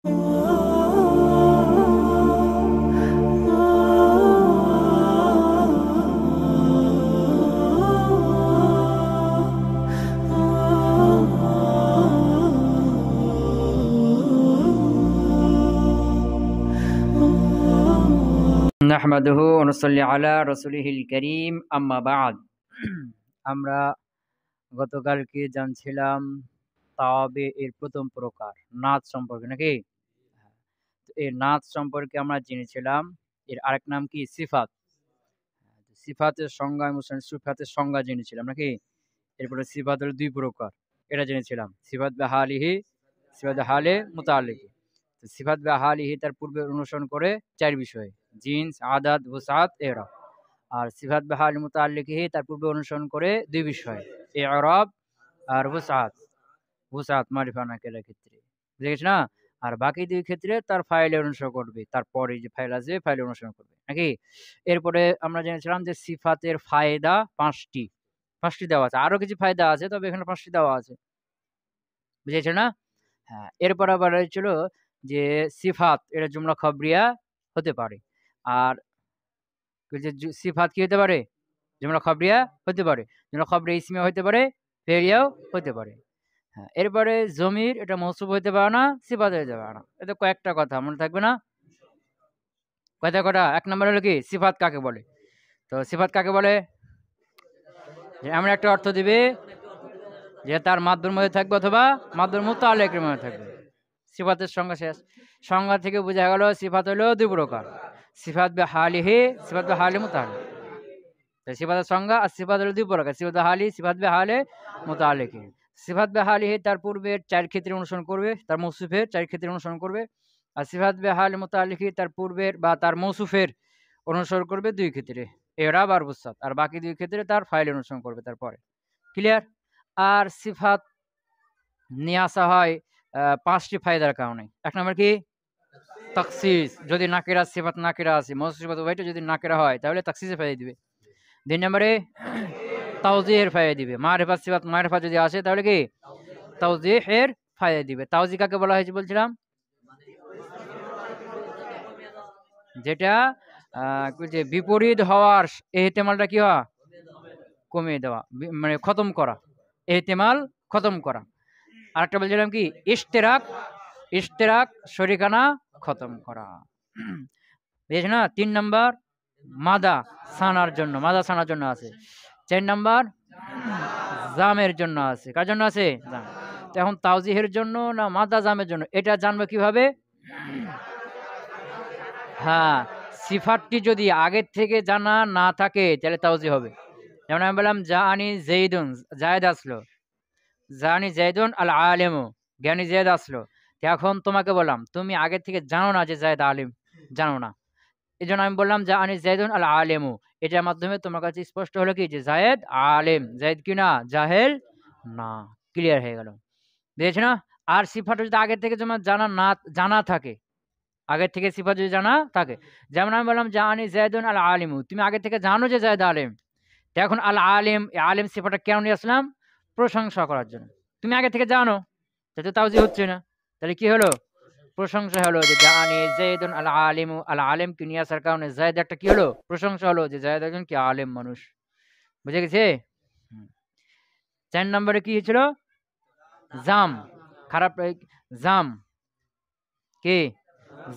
নাহমাদুহু ওয়া নুসাল্লি আলা রাসূলিহিল কারীম আম্মা বা'দ। আমরা গতকালকে জানছিলাম তাওয়াবে এর প্রথম প্রকার নাচ সম্পর্কে, নাকি? এই নাচ সম্পর্কে আমরা জেনেছিলাম এর আরেক নাম কি? সিফাত। সিফাতের সংজ্ঞা সিফাতের সংজ্ঞা জেনেছিলাম, নাকি? এরপরে সিফাত হলো দুই প্রকার, এটা জেনেছিলাম। সিফাত বিহালিহি, সিফাত হালে মুতাআল্লিকি। তো সিফাত বিহালিহি তার পূর্বে অনুসরণ করে চার বিষয়: জিনস, আদাদ, ওসাত, এরাব। আর সিফাত বিহাল মুতাআল্লিকিহি তার পূর্বে অনুসরণ করে দুই বিষয়: ইরাব আর ওসাত। ওসাত মারিফা নাকিরের ক্ষেত্রে, বুঝে না? আর বাকি দুই ক্ষেত্রে তার ফাইলে অনুসরণ করবে, তারপরে যে ফাইল আছে ফাইলে অনুসরণ করবে, নাকি? এরপরে আমরা জেনেছিলাম যে সিফাতের ফায়দা পাঁচটি দেওয়া আছে। আরো কিছু ফায়দা আছে, তবে এখানে ৫টি দেওয়া আছে, বুঝেছো না? হ্যাঁ, এরপর আবার হয়েছিল যে সিফাত এটা জুমলা খবরিয়া হতে পারে। আর সিফাত কি হতে পারে? জুমলা খবরিয়া হতে পারে, জুমলা খবরিয়া ইসমিয়া হতে পারে, ফেরিয়াও হতে পারে। হ্যাঁ, এরপরে জমির এটা মৌসুফ হতে পারে না, সিফাত হতে পারে না। এটা কয়েকটা কথা মনে থাকবে না? কয়টা? এক নম্বর হলো কি সিফাত কাকে বলে। তো সিফাত কাকে বলে? এমন একটা অর্থ দিবে যে তার মাদ্দুর মধ্যে থাকবে অথবা মাদ্দুর মুতাআল্লিকের মধ্যে থাকবে। সিফাতের সংজ্ঞা শেষ। সংজ্ঞা থেকে বোঝা গেল সিফাত হলো দুই প্রকার: সিফাত বিহালিহি, সিফাত বিহালি মুতাআল্লিক। সিফাতের সংজ্ঞা আর সিফাত হলো দুই প্রকার: সিফাত বিহালি, সিফাত বিহালে মুতাআল্লিকি। সিফাত বিহালিহি তার পূর্বের চার ক্ষেত্রে অনুসরণ করবে, তার মৌসুফের চার ক্ষেত্রে অনুসরণ করবে। আর সিফাত বিহালি মুতাআল্লিকি তার পূর্বের বা তার মৌসুফের অনুসরণ করবে দুই ক্ষেত্রে, ইরাব আর ওসাত। আর বাকি দুই ক্ষেত্রে তার ফাইল অনুসরণ করবে তারপরে। ক্লিয়ার? আর সিফাত নিয়ে আসা হয় ৫টি ফায়দার কারণে। এক নম্বর কি? তাখসিস। যদি নাকিরা সিফাত নাকিরা আছে, মৌসুফ সিফাত উভয়টা যদি নাকিরা হয় তাহলে তাখসিসের ফায়দা দিবে। ২ নম্বরে তাওজিহের ফায়দা দিবে। মারিফাত সিফাত মারিফা যদি আসে তাহলে কি? তাওজিহের ফায়দা দিবে। তাওজিহ কাকে বলা হয়েছে বলছিলাম? যেটা যে বিপরীত হওয়ার এহতেমালটা কি হওয়া? কমিয়ে দেওয়া, মানে খতম করা, এহতেমাল খতম করা। আরেকটা বলছিলাম কি? ইশতেরাক শরিকানা খতম করা, বুঝেছ না? ৩ নাম্বার মাদা সানার জন্য, মাদা সানার জন্য আছে। ৪ নাম্বার জামের জন্য আছে। কার জন্য আছে? জাম। তো এখন তাওজিহের জন্য না মাদা জামের জন্য, এটা জানবে কিভাবে? হ্যাঁ, সিফাতটি যদি আগের থেকে জানা না থাকে তাহলে তাওজি হবে। যেমন আমি বললাম জাআনি যাইদুন, জায়েদ আসলো। জানি জাইদুন আল আলেমু, জ্ঞানী জায়েদ আসলো। এখন তোমাকে বললাম তুমি আগে থেকে জানো না যে জায়েদ আলিম, জানো না। এই জন্য আমি বললাম জানি জাইদুন আল আলেমু। এটার মাধ্যমে তোমার কাছে স্পষ্ট হলো কি যে জায়েদ আলেম, জায়েদ কি না জাহেল না। ক্লিয়ার হয়ে গেল, বুঝেছ না? আর সিফাত যদি আগের থেকে তোমার জানা থাকে, আগের থেকে সিফাত যদি জানা থাকে, যেমন আমি বললাম জানি জাইদুন আল আলিমু, তুমি আগে থেকে জানো যে জায়েদ আলেম। এখন আল আলিম, আলিম সিফাতটা কেন নিয়ে আসলাম? প্রশংসা করার জন্য। তুমি আগে থেকে জানো, তাতে তাওজি হচ্ছে না, তাহলে কি হলো? প্রশংসা হলো যে জানি যায়েদুন আল আলিমু, আল আলিম কি নিয়ে আসার কারণে জায়েদ একটা কি হলো? প্রশংসা হলো যে জায়েদ একজন কি আলেম মানুষ, বুঝে গেছে? ৪ নম্বরে কি হয়েছিল? জাম, খারাপ। জাম কি?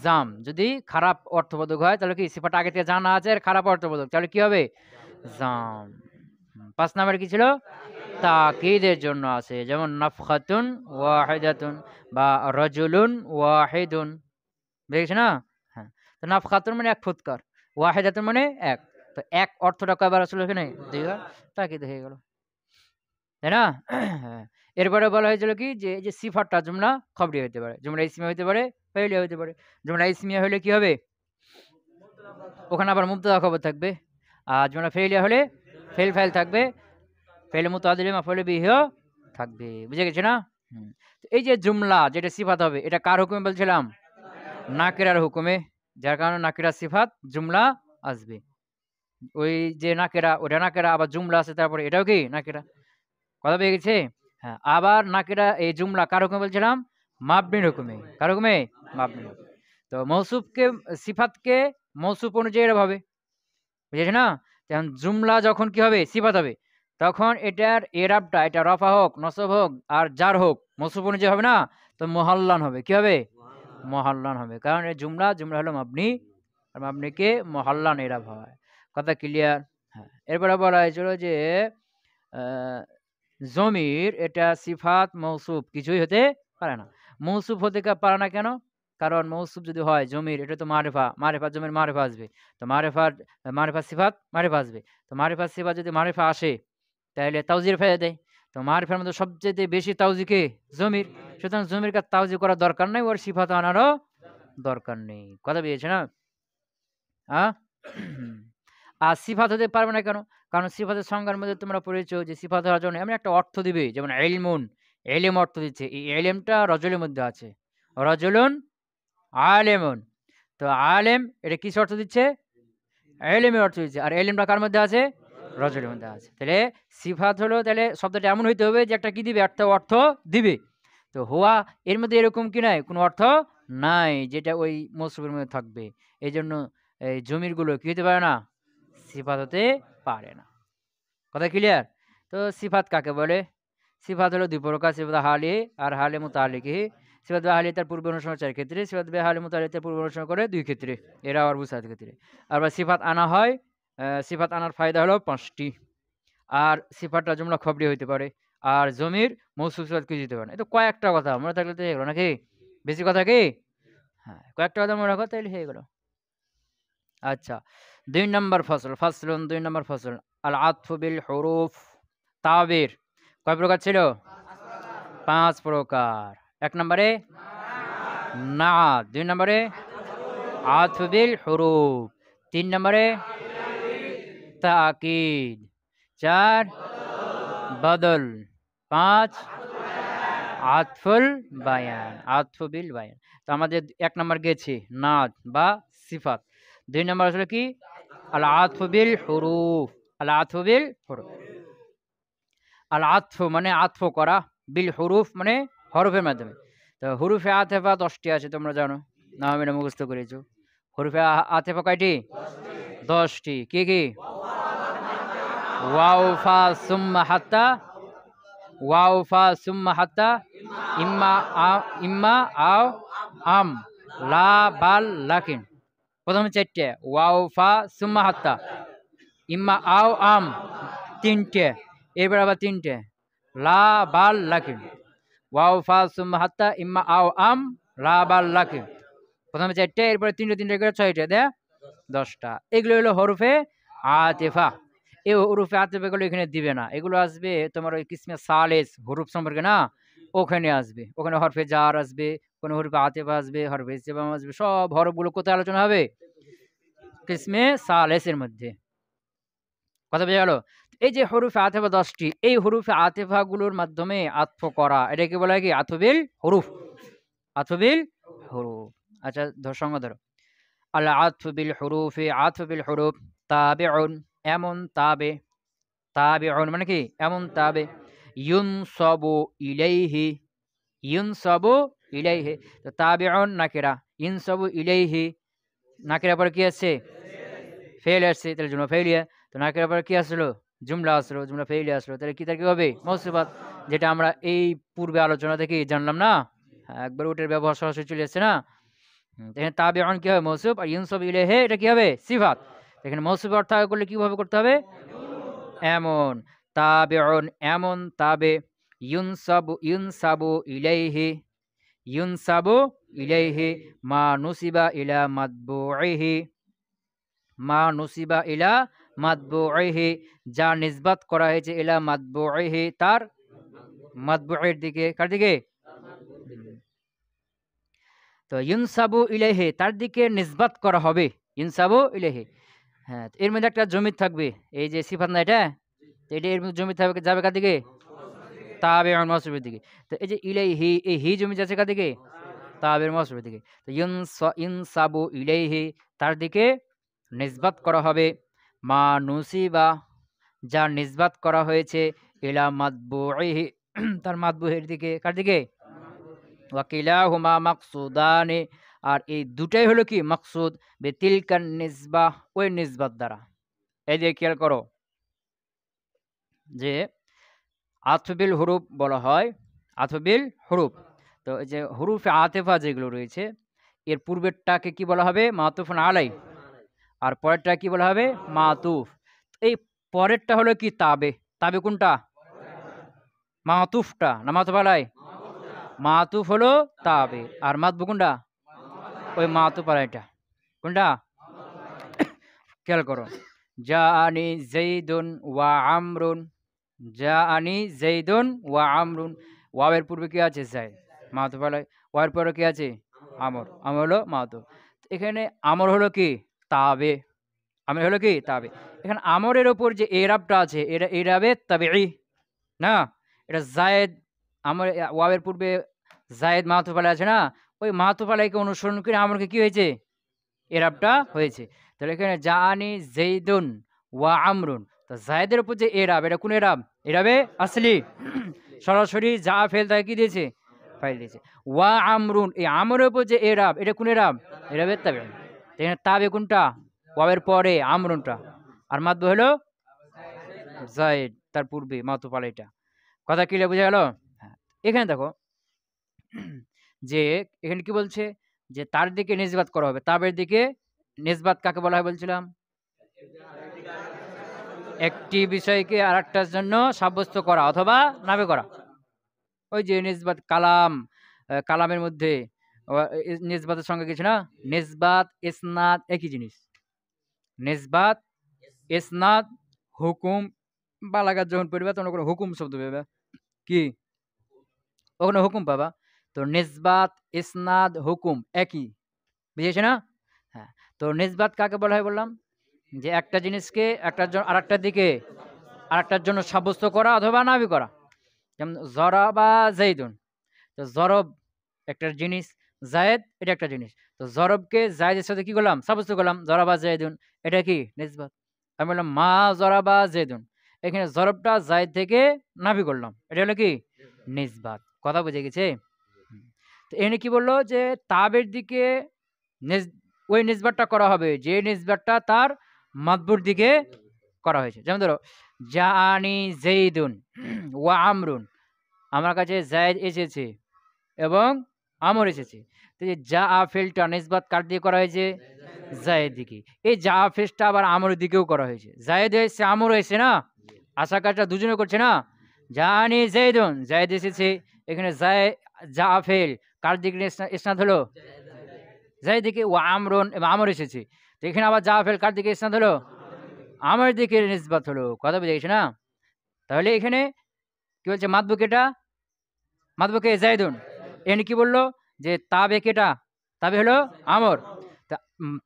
জাম যদি খারাপ অর্থবোধক হয় তাহলে কি? সিফাত আগে থেকে জানা আছে আর খারাপ অর্থবোধক, তাহলে কি হবে? জাম। ৫ নম্বরে কি ছিল? তাকিদের জন্য আছে, যেমন নাফখাতুন ওয়াহিদাতুন বা রাজুলুন ওয়াহিদুন, দেখেছ না? হ্যাঁ, তো নাফখাতুন মানে এক ফুৎকার, ওয়াহিদাতুন মানে এক। তো এক অর্থটা কয়বার আসলে এখানে? দুইবার। তাকিদ হয়ে গেল, তাই না? হ্যাঁ। এরপরে বলা হয়েছিল কি যে এই যে সিফাতটা জুমলা খবরিয়া হতে পারে, জুমলা ইসমিয়া হতে পারে, ফাইলিয়া হতে পারে। জুমলা ইসমিয়া হলে কি হবে? ওখানে আবার মুবতাদা খবর থাকবে। আর জুমলা ফাইলিয়া হলে ফেল ফাইল থাকবে, ফেলে মুতাআদ্দিল মাফউল বিহিও থাকবে, বুঝে গেছে না? তো এই যে জুমলা যেটা সিফাত হবে, এটা কার হুকুমে বলছিলাম? নাকিরার হুকুমে। যার কারণে নাকিরা সিফাত জুমলা আসবে। ওই যে নাকিরা ওটা নাকিরা, আবার জুমলা আছে তারপরে, এটাও কি নাকিরা। কথা পেয়ে গেছে? হ্যাঁ, আবার নাকিরা এই জুমলা কার হুকুমে বলছিলাম? মাবনির হুকুমে। কার হুকুমে? মাবনি হবে। তো মৌসুফকে সিফাতকে মৌসুফ অনুযায়ী এরব হবে। বুঝেছ না? যেমন জুমলা যখন কি হবে? সিফাত হবে। তখন এটার এরাবটা এটা রফা হোক, নসব হোক আর জার হোক মৌসুফ অনুযায়ী হবে না? তো মুহাল্লান হবে। কি হবে? মুহাল্লান হবে। কারণ এই জুমলা হলো মাবনি। আর মাবনিকে মুহাল্লান এরাব হয়। কথা ক্লিয়ার? হ্যাঁ। এরপরে বলা হয়েছিল যে আ জমির এটা সিফাত মৌসুফ কিছুই হতে পারে না। মৌসুফ হতে পারে না কেন? কারণ মৌসুফ যদি হয় জমির এটা তো মারিফা, মারিফা জমির মারিফা আসবে। তো মারিফা সিফাত মারিফা আসবে। তো মারিফা সিফাত যদি মারিফা আসে তাইলে তাওজির ফেলে দেয়। তো মারিফার মধ্যে সবচাইতে বেশি তাওজি কে? জমির। সুতরাং জমির কাজ তাওজি করার দরকার নাই, ওর সিফাত আনারও দরকার নেই। কথা বুঝেছে না? আ? আর সিফাত হতে পারবে না কেন? কারণ সিফাতের সংজ্ঞার মধ্যে তোমরা পড়েছ যে সিফাত হওয়ার জন্য এমন একটা অর্থ দিবে যেমন ইলমুন, ইলম অর্থ দিচ্ছে। এই ইলমটা রজুলের মধ্যে আছে। রজুলুন আলেমুন। তো আলেম এটা কিস অর্থ দিচ্ছে? ইলমের অর্থ দিচ্ছে। আর ইলমটা কার মধ্যে আছে? রজুলের মধ্যে আছে। তাহলে সিফাত হলো তাহলে শব্দটা এমন হইতে হবে যে একটা কি দিবে? একটা অর্থ দিবে। তো হুয়া এর মধ্যে এরকম কি নাই? কোনো অর্থ নাই যেটা ওই মৌসুফের মধ্যে থাকবে। এইজন্য এই জমিরগুলো কি হতে পারে না? সিফাত হতে পারে না। কথা ক্লিয়ার? তো সিফাত কাকে বলে? সিফাত হলো ২ প্রকার, সিফাত হালি আর হালে মুতাআল্লিকি। সিফাত হালি তার পূর্ব অনুসরণ ৪ ক্ষেত্রে, সিফাত হালে মুতাআল্লিক তার পূর্ব অনুসরণ করে ২ ক্ষেত্রে। এরা আবার বুঝাতে ক্ষেত্রে। আবার সিফাত আনা হয়, সিফাত আনার ফায়দা হলো ৫ টি। আর সিফাতটা জুমলা খবরি হইতে পারে। আর জমির মৌসুফ সিফাত কিছু দিতে পারে না। এই তো কয়েকটা কথা মনে থাকলে তো হয়ে গেল নাকি? বেশি কথা কি? হ্যাঁ, কয়েকটা কথা মনে রাখো তাইলে হয়ে গেল। আচ্ছা, ২ নম্বর ফসল, ফাসলুন ২ নম্বর ফসল। আল আতফু বিল হুরুফ। তাবির কয় প্রকার ছিল? ৫ প্রকার। ১ নম্বরে নাত, ২ নম্বরে আতফু বিল হুরুফ, ৩ নম্বরে তাকিদ, ৪ বদল, ৫ আতফুল বায়ান, আতফু বিল বায়ান। তো আমাদের ১ নম্বর গেছে নাত বা সিফাত। ২ নম্বর আসলে কি? আল আতফু বিল হুরুফ, আল আতফু বিল হুরুফ। আল আতফু মানে আতফ করা, বিল হুরুফ মানে হরফের মাধ্যমে। তো হুরুফে আতেফা ১০ টি আছে তোমরা জানো। না আমি এটা মুখস্থ করেছো। হুরুফে আতেফা কয়টি? ১০ টি। কি কি? ওয়াও ফা সুম্মা হাত্তা, ওয়াও ফা সুম্মা হাত্তা, ইম্মা আও আম, লা বাল লাকিন। প্রথমে ৪ টে ওয়াও ফা সুম্মা হাত্তা, ইম্মা আও আম ৩ টে, এরপর আবার ৩ টে লা বাল লাকিন, ওয়াও ফা সুম্মা হাত্তা ইম্মা আও আম লা বাল লাকিন। প্রথমে ৪ টে, এরপরে ৩ টে ৩ টে করে ৬ টে দেয়া ১০ টা। এগুলো হলো হরফে আতিফা। এই হরফে আতিফা গুলো এখানে দিবে না। এগুলো আসবে তোমার ওই কিসমে সালেস হরুফ সম্পর্কে না? ওখানে আসবে। ওখানে হরফে জার আসবে, কোনো হরফে আতিফা আসবে, হরফে ইস্তেফহাম আসবে। সব হরফগুলো কোথায় আলোচনা হবে? কিসমে সালেসের মধ্যে। কথা বোঝা গেল? এই যে হরুফে আতিফা ১০ টি, এই হরুফে আতিফা গুলোর মাধ্যমে আতফ করা এটাকে বলা হয় কি? আতফুবিল হুরুফ। আতফুবিল হুরুফ। আচ্ছা সংজ্ঞা ধরো। আল আতফু বিল হুরুফি, আতফু বিল হুরুফ তাবিউন, এমন তাবে। তাবিউন মানে কি? এমন তাবে। ইউনসাবু ইলাইহি, ইউনসাবু ইলাইহি। তো তাবিউন নাকিরা, ইউনসাবু ইলাইহি নাকিরার পরে কি আসছে? ফেল আসছে, তাহলে জুমলা ফেইলিয়া। তো নাকিরার পরে কি আসলো? জুমলা আসলো, জুমলা ফেইলিয়া আসলো। তাহলে কি তার কি হবে? মৌসুফাত, যেটা আমরা এই পূর্বে আলোচনা থেকে জানলাম না? হ্যাঁ, একবার ওটার ব্যবহার সরাসরি চলে আসছে না? এখানে তাবিউন কি হবে? মৌসুফ। আর ইউনসাবু ইলাইহি এটা কি হবে? সিফাত। এখানে মৌসুফ অর্থ করলে কিভাবে করতে হবে? এমন তাবিউন, এমন তাবে। ইউনসাবু ইলাইহি, ইউনসাবু ইলাইহি মা নুসিবা ইলা মাতবুইহি, মা নুসিবা ইলা মাতবুইহি যা নিসবাত করা হয়েছে ইলা মাতবুইহি তার মাতবুয়ের দিকে। কার দিকে? তো ইউনসাবু ইলাইহি তার দিকে নিসবাত করা হবে। ইউনসাবু ইলাইহি। হ্যাঁ, এর মধ্যে একটা জমির থাকবে। এই যে সিফাত না এটা? এটা এর মধ্যে জমির থাকবে, যাবে কার দিকে? তাবিউন মাউসুফের দিকে। তো এই যে ইলাইহি, এই হি জমি যাচ্ছে কার দিকে? তাবিউন মাউসুফের দিকে। তো ইউনসাবু ইলাইহি তার দিকে নিসবাত করা হবে। মা নুসিবা যা নিসবাত করা হয়েছে ইলা মাতবুইহি তার মাতবুহের দিকে। কার দিকে? ওয়াকিলাহুমা মাকসুদানে, আর এই দুটাই হলো কি মাকসুদ বেতিলকান নিসবাহ, ওই নিসবাত দ্বারা। এই যে খেয়াল করো যে আতফবিল হুরুফ বলা হয়, আতফবিল হুরুফ। তো এই যে হুরুফে আতেফা যেগুলো রয়েছে, এর পূর্বেরটাকে কি বলা হবে? মাতুফুন আলাই। আর পরেরটা কি বলা হবে? মাতুফ। এই পরেরটা হলো কি তাবে। তাবে কোনটা? মাতুফটা না মাতুফ আলাই? মাতুফ হলো তাবে, আর মাতবু কোনটা? ওই মাতুফ আলাইটা। কোনটা? খেয়াল করো, জাআনি যাইদুন ওয়া আমরুন, জাআনি যাইদুন ওয়া আমরুন। ওয়াওয়ের পূর্বে কি আছে? যায়েদ, মাতুফ আলাই। ওয়াওয়ের পরে কি আছে? আমর। আমর হলো মাতুফ। এখানে আমর হলো কি? তাবে। আমর হলো কি? তাবে। এখানে আমরের উপর যে এরাবটা আছে, এটা এরাবে তাবিঈ না, এটা যায়েদ। আমর ওয়াওয়ের পূর্বে যায়েদ মাতুফ আলাই আছে না, ওই মাতুফ আলাইকে অনুসরণ করে আমরকে কি হয়েছে? এরাবটা হয়েছে। তাহলে এখানে জাআনি যাইদুন ওয়া আমরুন, তো জায়েদের উপর যে এরাব, এটা কোন এরাব? এরাবে আসলি। সরাসরি যা ফেল তাকে কি দিয়েছে? ফাইল দিয়েছে। ওয়া আমরুন, এই আমরের উপর যে এরাব, এটা কোন এরাব? এরাবে তাবে। এখানে তাবে কোনটা? ওয়াবের পরে আমরুনটা। আর মাতবু হলো জায়েদ, তার পূর্বে মাতুফ আলাইটা। কথা ক্লিয়ার বোঝা গেল? হ্যাঁ। এখানে দেখো যে এখানে কি বলছে যে তার দিকে নিসবাত করা হবে। তাবের দিকে নিসবাত কাকে বলা হয় বলছিলাম? একটি বিষয়কে আরেকটার জন্য সাব্যস্ত করা অথবা নাবে করা। ওই যে নিসবাত কালাম, কালামের মধ্যে নিসবাতের সঙ্গে কিছু না, নিসবাত ইসনাদ একই জিনিস। নিসবাত ইসনাদ হুকুম, বালাগাত যখন পড়বা তখন কোনো হুকুম শব্দ পাবা, কি ওখানে হুকুম পাবা। তো নিসবাত ইসনাদ হুকুম একই, বুঝেছো না? হ্যাঁ। তো নিসবাত কাকে বলা হয় বললাম? যে একটা জিনিসকে একটার জন্য আরেকটার দিকে আরেকটার জন্য সাব্যস্ত করা অথবা নাবি করা। যেমন জরাবা যাইদুন, তো জরব একটা জিনিস, জায়েদ এটা একটা জিনিস। তো জরবকে জায়েদের সাথে কি করলাম? সাব্যস্ত করলাম, জরাবা যাইদুন। এটা কি? নিসবাত। আমি বললাম মা জরাবা যাইদুন, এখানে জরবটা জায়েদ থেকে নাবি করলাম, এটা হলো কি? নিসবাত। কথা বুঝে গেছে? তো এখানে কি বললো যে তাবের দিকে ওই নিসবাতটা করা হবে যে নিসবাতটা তার মাতবুর দিকে করা হয়েছে। যেমন ধরো জাআনি যাইদুন ওয়া আমরুন, আমার কাছে জায়েদ এসেছে এবং আমর এসেছে। তো এই জাআ ফিলটা নিসবাত কার দিকে করা হয়েছে? জায়েদ দিকে। এই জাআ ফিলটা আবার আমরের দিকেও করা হয়েছে। জায়েদ হয়েছে, আমর হয়েছে না, আশা কাজটা দুজনে করছে না। জাআনি যাইদুন, জায়েদ এসেছে। এখানে জাআ ফিল কার দিকে ইসনাদ হলো? জায়েদ দিকে। ওয়া আমরুন, এবং আমর এসেছে। তো এখানে আবার জাআ ফিল কার দিকে ইসনাদ হলো? আমার দিকে নিসবাত হলো। কথা বুঝে গেছে না? তাহলে এখানে কি বলছে? মাতবু কেটা? মাতবু কে? যাইদুন। এখানে কি বললো যে তাবে কেটা? তাবে হলো আমর।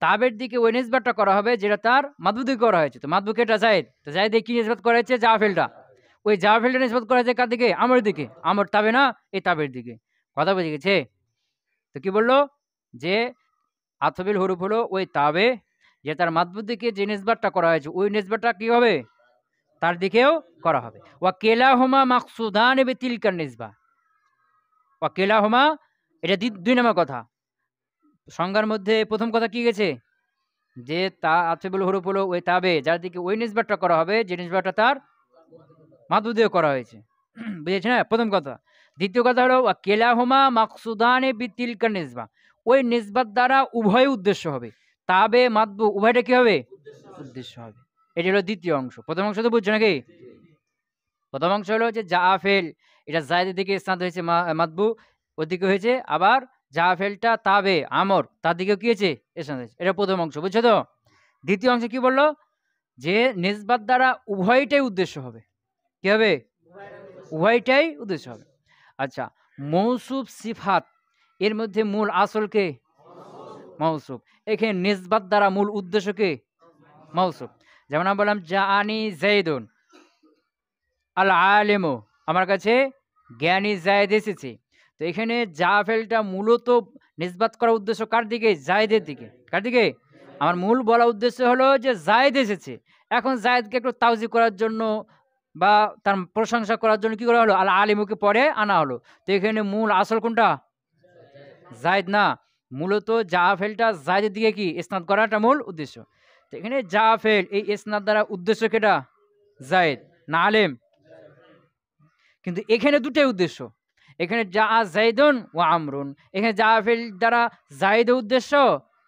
তাবের দিকে ওই নিসবাতটা করা হবে যেটা তার মাতবু দিকে করা হয়েছে। তো মাতবু কেটা? জায়েদ। তো জায়েদে কি নিসবাত করা হয়েছে? জাফেলটা। ওই জাফেলটা নিসবাত করা হয়েছে কার দিকে? আমরের দিকে। আমর তাবে না, এই তাবের দিকে। কথা বুঝে গেছে? তো কি বললো যে আতফিল হুরুফ হলো ওই তাবে যে তার মাতবুর দিকে যে নিসবাতটা করা হয়েছে, ওই নিসবাতটা কি হবে? তার দিকেও করা হবে। ওয়া কেলাহুমা মাকসুদান বিতিলকান নিসবা। ওয়া কেলাহুমা, এটা দুই নম্বর কথা। সংজ্ঞার মধ্যে প্রথম কথা কি গেছে? যে তা আতফিল হুরুফ হলো ওই তাবে যার দিকে ওই নিসবাতটা করা হবে যে নিসবাতটা তার মাতবু দিয়ে করা হয়েছে। বুঝেছ না? প্রথম কথা। দ্বিতীয় কথা হলো ওয়া কেলাহুমা মাকসুদান বিতিলকান নিসবা, ওই নিসবাত দ্বারা উভয় উদ্দেশ্য হবে। তাবে মাতবু উভয়টা কি হবে? উদ্দেশ্য হবে। এটা হলো দ্বিতীয় অংশ। প্রথম অংশ তো বুঝছো নাকি? প্রথম অংশ হলো যে জাফেল, এটা জায়েদের দিকে ইসনাদ হয়েছে, মাতবু ওদিকে হয়েছে। আবার জাফেলটা তাবে আমর, তার দিকেও কি হয়েছে? ইসনাদ হয়েছে। এটা প্রথম অংশ, বুঝছো তো? দ্বিতীয় অংশ কি বললো? যে নিসবাত দ্বারা উভয়টাই উদ্দেশ্য হবে। কি হবে? উভয়টাই উদ্দেশ্য হবে। আচ্ছা, মৌসুফ সিফাত এর মধ্যে মূল আসল কে? মৌসুফ। এখানে নিসবাত দ্বারা মূল উদ্দেশ্য কে? মৌসুফ। যেমন আমি বললাম জাআনি যাইদুন আল আলিমু, আমার কাছে জ্ঞানী জায়েদ এসেছে। তো এখানে জাফেলটা মূলত নিসবাত করার উদ্দেশ্য কার দিকে? জায়েদের দিকে। কার দিকে? আমার মূল বলা উদ্দেশ্য হলো যে জায়েদ এসেছে। এখন জায়েদকে একটু তাওজি করার জন্য বা তার প্রশংসা করার জন্য কি করা হলো? আল আলিমুকে পরে আনা হলো। তো এখানে মূল আসল কোনটা? জায়েদ না, মূলত জাফেলটা জায়েদের দিকে কি ইসনাদ করাটা মূল উদ্দেশ্য। তো এখানে জাফেল এই ইসনাদ দ্বারা উদ্দেশ্য কেটা? জায়েদ না আলেম? কিন্তু এখানে দুটাই উদ্দেশ্য। এখানে যা জাইদুন ওয়া আমরুন, এখানে জাফেল দ্বারা জায়েদের উদ্দেশ্য,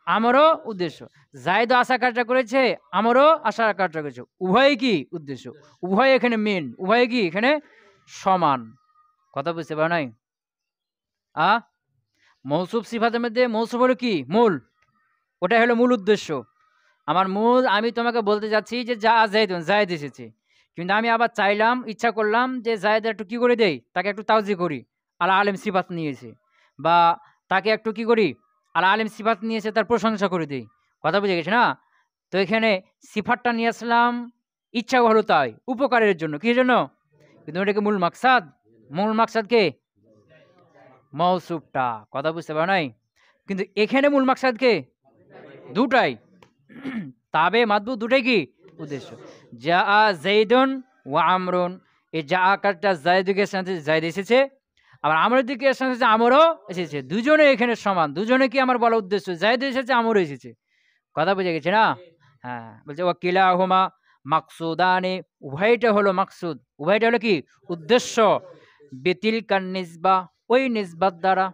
আমারও উদ্দেশ্য। জায়েদও আশা কাজটা করেছে, আমারও আশা কাজটা করেছে, উভয়ই কি উদ্দেশ্য, উভয় এখানে মেন, উভয় কি এখানে সমান। কথা বুঝতে পারো নাই? আ মৌসুফ সিফাতের মধ্যে মৌসুফ হলো কি মূল, ওটাই হলো মূল উদ্দেশ্য। আমার মূল আমি তোমাকে বলতে যাচ্ছি যে যা জাইদুন, জায়েদ এসেছে, কিন্তু আমি আবার চাইলাম, ইচ্ছা করলাম যে জায়েদ একটু কি করে দেই, তাকে একটু তাওজি করি, আলা আলেম সিফাত নিয়েছে, বা তাকে একটু কি করি, আলা আলেম সিফাত নিয়েছে, তার প্রশংসা করে দেই। কথা বুঝে গেছে না? তো এখানে সিফাতটা নিয়ে আসলাম, ইচ্ছা হলো তাই, উপকারের জন্য, কি জন্য? কিন্তু ওটাকে মূল মাকসাদ, মূল মাকসাদ কে? মৌসুফটা। কথা বুঝতে পারো নাই? কিন্তু এখানে মূল মাকসাদ কে? দুটাই। তাবে মাদবু দুটাই কি উদ্দেশ্য। যা জাইদুন ওয়া আমরুন, এই যা কাজটা জাইদুকে সাথে জাইদ এসেছে, আবার আমরের দিকে এসেছে, আমরও এসেছে, দুজনে এখানে সমান, দুজনে কি আমার বলা উদ্দেশ্য, জাইদ এসেছে, আমরও এসেছে। কথা বুঝে গেছে না? হ্যাঁ, বলছে ওয়া কিলাহুমা মাকসুদানি, উভয়টা হলো মাকসুদ, উভয়টা হলো কি উদ্দেশ্য, বিতিলকান নিসবা, ওই নিসবাত দ্বারা,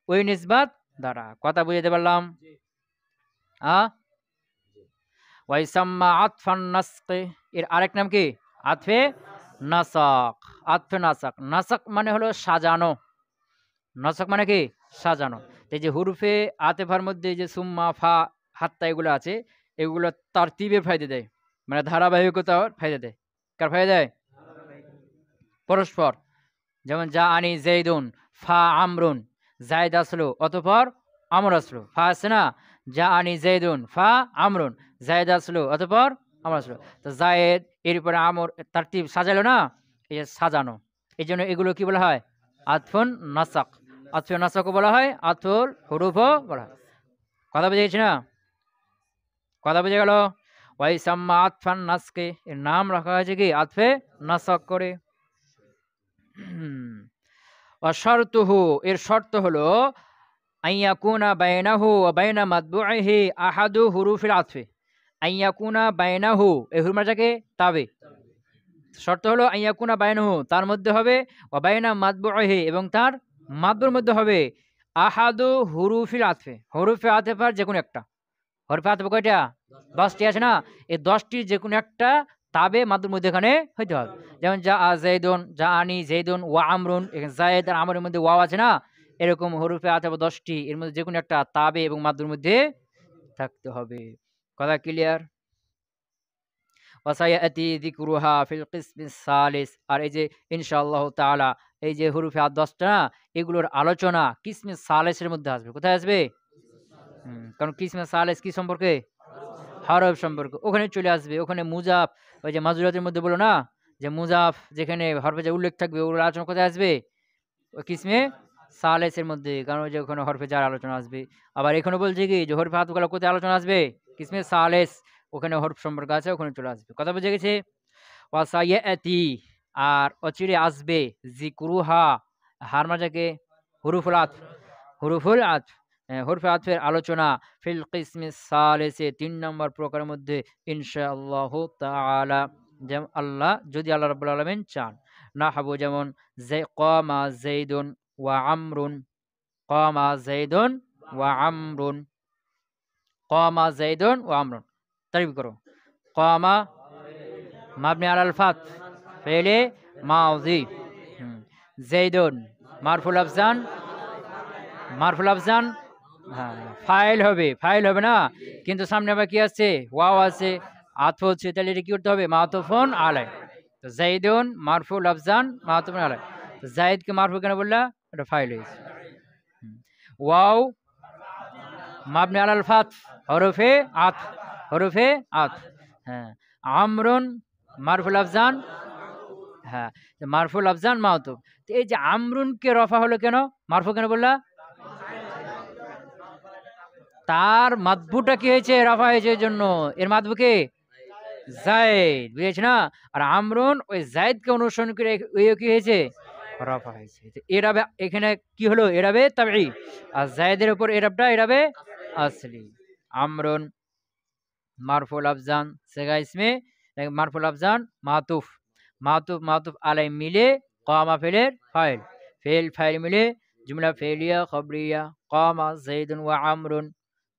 ওই নিসবাত দ্বারা। কথা বুঝাতে পারলাম? ওয়াইসাম্মা আতফান নাসকে, এর আরেক নাম কি? আতফে নাসাক। আতফে নাসাক, নাসাক মানে হলো সাজানো, নাসাক মানে কি সাজানো। এই যে হুরুফে আতেফার মধ্যে যে সুম্মা ফা হাত্তা এগুলো আছে, এগুলো তারতিবের ফায়দা দেয়, মানে ধারাবাহিকতার ফায়দা দেয়। কার ফায়দা দেয়? পরস্পর। যেমন যা আনি জেইদুন ফা আমরুন, জায়দ আসলো অতঃপর আমর আসলো, ফা আছে না, যা আনি জেইদুন ফা আমরুন, জায়দ আসলো অতঃপর আমর আসলো। তো জায়েদ এর উপরে আমর, তারতিব সাজালো না, এই যে সাজানো, এই জন্য এগুলো কি বলা হয়? আতফুন নাসাক। আতফুন নাসাকও বলা হয়, আতফুল হুরুফও বলা হয়। কথা বুঝে গেছি না? কথা বুঝে গেল? ওয়াইসাম্মা আতফান নাসকে, এর নাম রাখা হয়েছে কি আতফে নাসাক করে। অশর্তুহু, এর শর্ত হলো আইয়াকুনা বাইনাহু ওয়া বাইনা মাতবুইহি আহাদু হুরুফিল আতফি। আইয়াকুনা বাইনাহু, এই হুরমাটাকে তাবে, শর্ত হলো আইয়াকুনা বাইনাহু, তার মধ্যে হবে, ওয়া বাইনা মাতবুইহি, এবং তার মাতবুর মধ্যে হবে, আহাদু হুরুফিল আতফি, হুরুফে আতফার যে কোনো একটা। হরফে আতফ কয়টা? 10টি আছে না, এই 10টির যে কোনো একটা তাবে মাদুর মধ্যে এখানে হইতে হবে। যেমন যা জাইদুন, যা আনি জেইদুন ওয়া আমরুন, এখানে জায়েদ আর আমরের মধ্যে ওয়াও আছে না, এরকম হরফে আতফ 10টি, এর মধ্যে যে কোনো একটা তাবে এবং মাদুর মধ্যে থাকতে হবে। কথা ক্লিয়ার? ওয়াসায়াতি যিকরুহা ফিল কিসমিস সালিস, আর এই যে ইনশাআল্লাহ তাআলা এই যে হরফে 10টা না, এগুলোর আলোচনা কিসমিস সালিসের মধ্যে আসবে। কোথায় আসবে? কারণ কিসমিস সালিস কি সম্পর্কে? হরফ সম্পর্ক, ওখানে চলে আসবে। ওখানে মুজাফ, ওই যে মাজরুরাতের মধ্যে বলো না, যে মুজাফ যেখানে হরফে যে উল্লেখ থাকবে, ওগুলো আলোচনা কোথায় আসবে? ওই কিসমে সালেসের মধ্যে, কারণ ওই যে ওখানে হরফে যার আলোচনা আসবে। আবার এখানে বলছে কি যে হরফে হাতগুলো কোথায় আলোচনা আসবে? কিসমে সালেস, ওখানে হরফ সম্পর্ক আছে, ওখানে চলে আসবে। কথা বুঝে গেছে? ওয়াসায়াতি, আর অচিরে আসবে, যিকরুহা, হার মাজাকে হুরুফুল আতফ, হুরুফুল আতফ, হরফে আতফের আলোচনা, ফিল কিসমিস সালিসে 3 নম্বর প্রকারের মধ্যে ইনশাআল্লাহু তাআলা, যেমন আল্লাহ, যদি আল্লাহ রাব্বুল আলামিন চান। নাহবু যেমন কামা যাইদুন ওয়া আমরুন, কামা যাইদুন ওয়া আমরুন, কামা যাইদুন ওয়া আমরুন। তারিফ করো। কামা মাবনি আলাল ফাত, ফেলে মাউজি। যাইদুন মারফুল আফজান, মারফুল আফজান, হ্যাঁ ফাইল হবে, ফাইল হবে না, কিন্তু সামনে আবার কি আছে? ওয়াও আছে, আতফ হচ্ছে, তাহলে এটা কি করতে হবে? মাতুফুন আলাই। তো যাইদুন মারফুল আফজান মাতুফুন আলাই, তো জাইদকে মারফু কেন বললা? এটা ফাইল হয়েছে। ওয়াও মাবনি আলাল ফাত, হরফে আতফ, হরফে আতফ। হ্যাঁ, আমরুন মারফুল আফজান, হ্যাঁ মারফুল আফজান মাতুফ। তো এই যে আমরুনকে রফা হলো কেন, মারফু কেন বললা? তার মাদবুটা কি হয়েছে? রাফা হয়েছে, এর জন্য। এর মাদবুকে জায়েদ, বুঝেছ না? আর আমরুন ওই জায়েদকে অনুসরণ করে ওই কি হয়েছে? রফা হয়েছে। এরাবে এখানে কি হলো? এরাবে তাবঈ। আর জায়েদের উপর এরাবটা এরাবে আসলি। আমরুন মারফুল আফজান সেগা ইসমে মারফুল আফজান মাতুফ মাতুফ আলাই মিলে কামা ফেলের ফাইল ফাইল মিলে জুমলা ফেলিয়া খবরিয়া কামা জাইদুন ওয়া আমরুন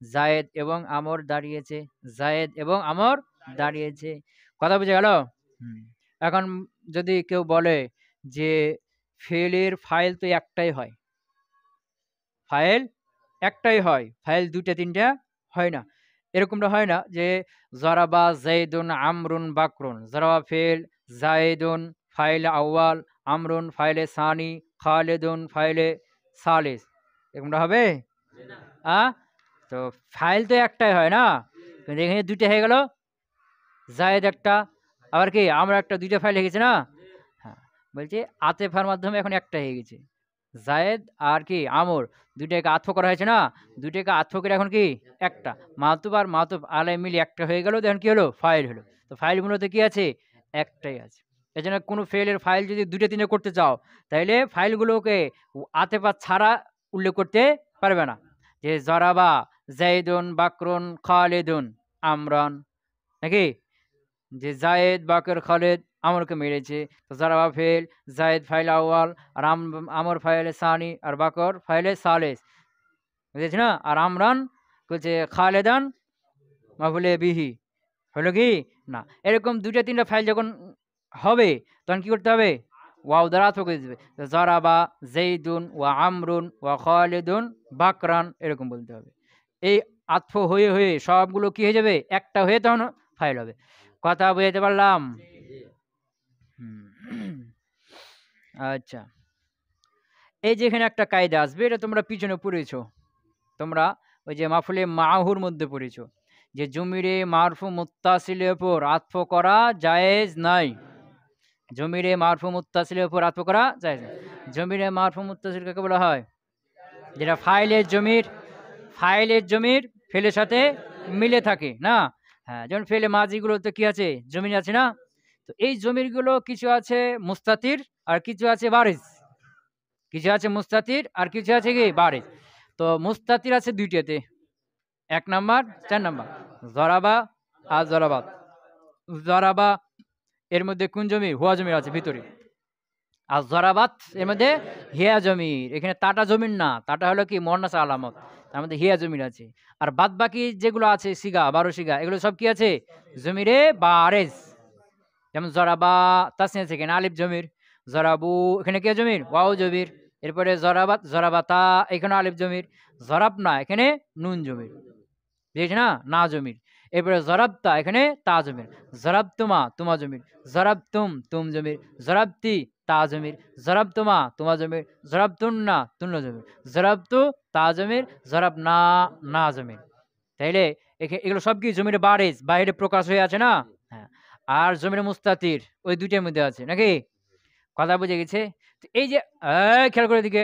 জায়েদ এবং আমর দাঁড়িয়েছে দাঁড়িয়েছে। কথা বুঝে গেল? এখন যদি কেউ বলে যে ফেলের ফাইল তো একটাই হয়, ফাইল দুইটা তিনটা হয় না। এরকমটা হয় না যে জরাবা জাইদুন আমরুন বাকরুন, জরাবা ফেল, জাইদুন ফাইল আউয়াল, আমরুন ফাইলে সানি, খালেদুন ফাইলে সালিস, এরকমটা হবে? তো ফাইল তো একটাই হয় না, কিন্তু এখানে দুইটা হয়ে গেল। জায়েদ একটা, আবার কি আমরা একটা, দুইটা ফাইল হয়ে গেছে না? হ্যাঁ, বলছি আতেফার মাধ্যমে এখন একটা হয়ে গেছে। জায়েদ আর কি আমর দুইটাকে আত্ম করা হয়েছে না, দুইটাকে আত্ম করে এখন কি একটা। মাতুব আর মাতুব আলাই মিলি একটা হয়ে গেল, এখন কি হলো? ফাইল হলো। তো ফাইল মূলত কি আছে? একটাই আছে। এই জন্য কোনো ফেলের ফাইল যদি দুইটা তিনটে করতে চাও, তাইলে ফাইলগুলোকে আতেফা ছাড়া উল্লেখ করতে পারবে না। যে জরাবা জাইদুন বাকরুন খালেদুন আমরান, নাকি? যে জায়েদ বাকর খালেদ আমরকে মেরেছে, তো জারাবা ফেল, জায়েদ ফাইল আউয়াল, আর আমর ফাইলে সানি, আর বাকর ফাইলে সালেস, বুঝেছি না? আর আমরান বলছে খালেদান মাফুলে বিহি, হলো কি না? এরকম দুইটা তিনটা ফাইল যখন হবে, তখন কি করতে হবে? ওয়াও দ্বারা আত্ম করে দিবে। জারাবা জাইদুন ওয়া আমরুন ওয়া খালেদুন বাকরান, এরকম বলতে হবে। এই আত্ম হয়ে হয়ে সবগুলো কি হয়ে যাবে? একটা হয়ে তখন ফাইল হবে। কথা বুঝতে পারলাম? আচ্ছা, এই যে এখানে একটা কায়দা আসবে, এটা তোমরা পিছনে পড়েছো, তোমরা ওই যে মাফুলে মাহুর মধ্যে পড়েছো, যে জমিরে মারফু মুত্তাসিলের উপর আতফ করা জায়েজ নাই। জমিরে মারফু মুত্তাসিলের উপর আতফ করা জায়েজ নাই। জমিরে মারফু মুত্তাসিল কাকে বলা হয়? যেটা ফাইলের জমির ফেলের সাথে মিলে থাকে না? হ্যাঁ, যেমন ফেলে মাজিগুলোতে কি আছে? জমির আছে না? তো এই জমিরগুলো কিছু আছে মুস্তাতির আর কিছু আছে বারিজ, কিছু আছে মুস্তাতির আর কিছু আছে কি বারিজ। তো মুস্তাতির আছে দুইটাতে, 1 নাম্বার 4 নাম্বার, জরাবা আর জরাবাত। জরাবা এর মধ্যে কোন জমির? হুয়া জমির আছে ভিতরে। আর জরাবাত এর মধ্যে হিয়া জমির। এখানে তাটা জমির না, তাটা হলো কি মুয়ান্নাস আলামত, তার মধ্যে হিয়া জমির আছে। আর বাদ বাকি যেগুলো আছে সিগা, 12 সিগা, এগুলো সব কি আছে? জমিরে বারেজ। যেমন জরাবা তাসনিয়া আছে, এখানে আলিফ জমির। জরাবু এখানে কে জমির? ওয়াও জমির। এরপরে জরাবাত জরাবাতা এখানে আলিফ জমির। জরাবনা এখানে নুন জমির, বুঝেছি না? না জমির। এরপরে জরাবতা এখানে তা জমির। জরাবতুমা তুমা জমির। জরাবতুম তুম জমির। জরাবতি তা জমির। জরাবতুমা তুমা জমির। জরাবতুন্না তুন্ন জমির। জরাবতু তা জমির। জরাবনা না জমির। তাইলে এগুলো সব কি জমির বারিজ, বাইরে প্রকাশ হয়ে আছে না? হ্যাঁ। আর জমির মুস্তাতির ওই দুইটার মধ্যে আছে, নাকি? কথা বুঝে গেছে? এই যে খেয়াল করে দিকে,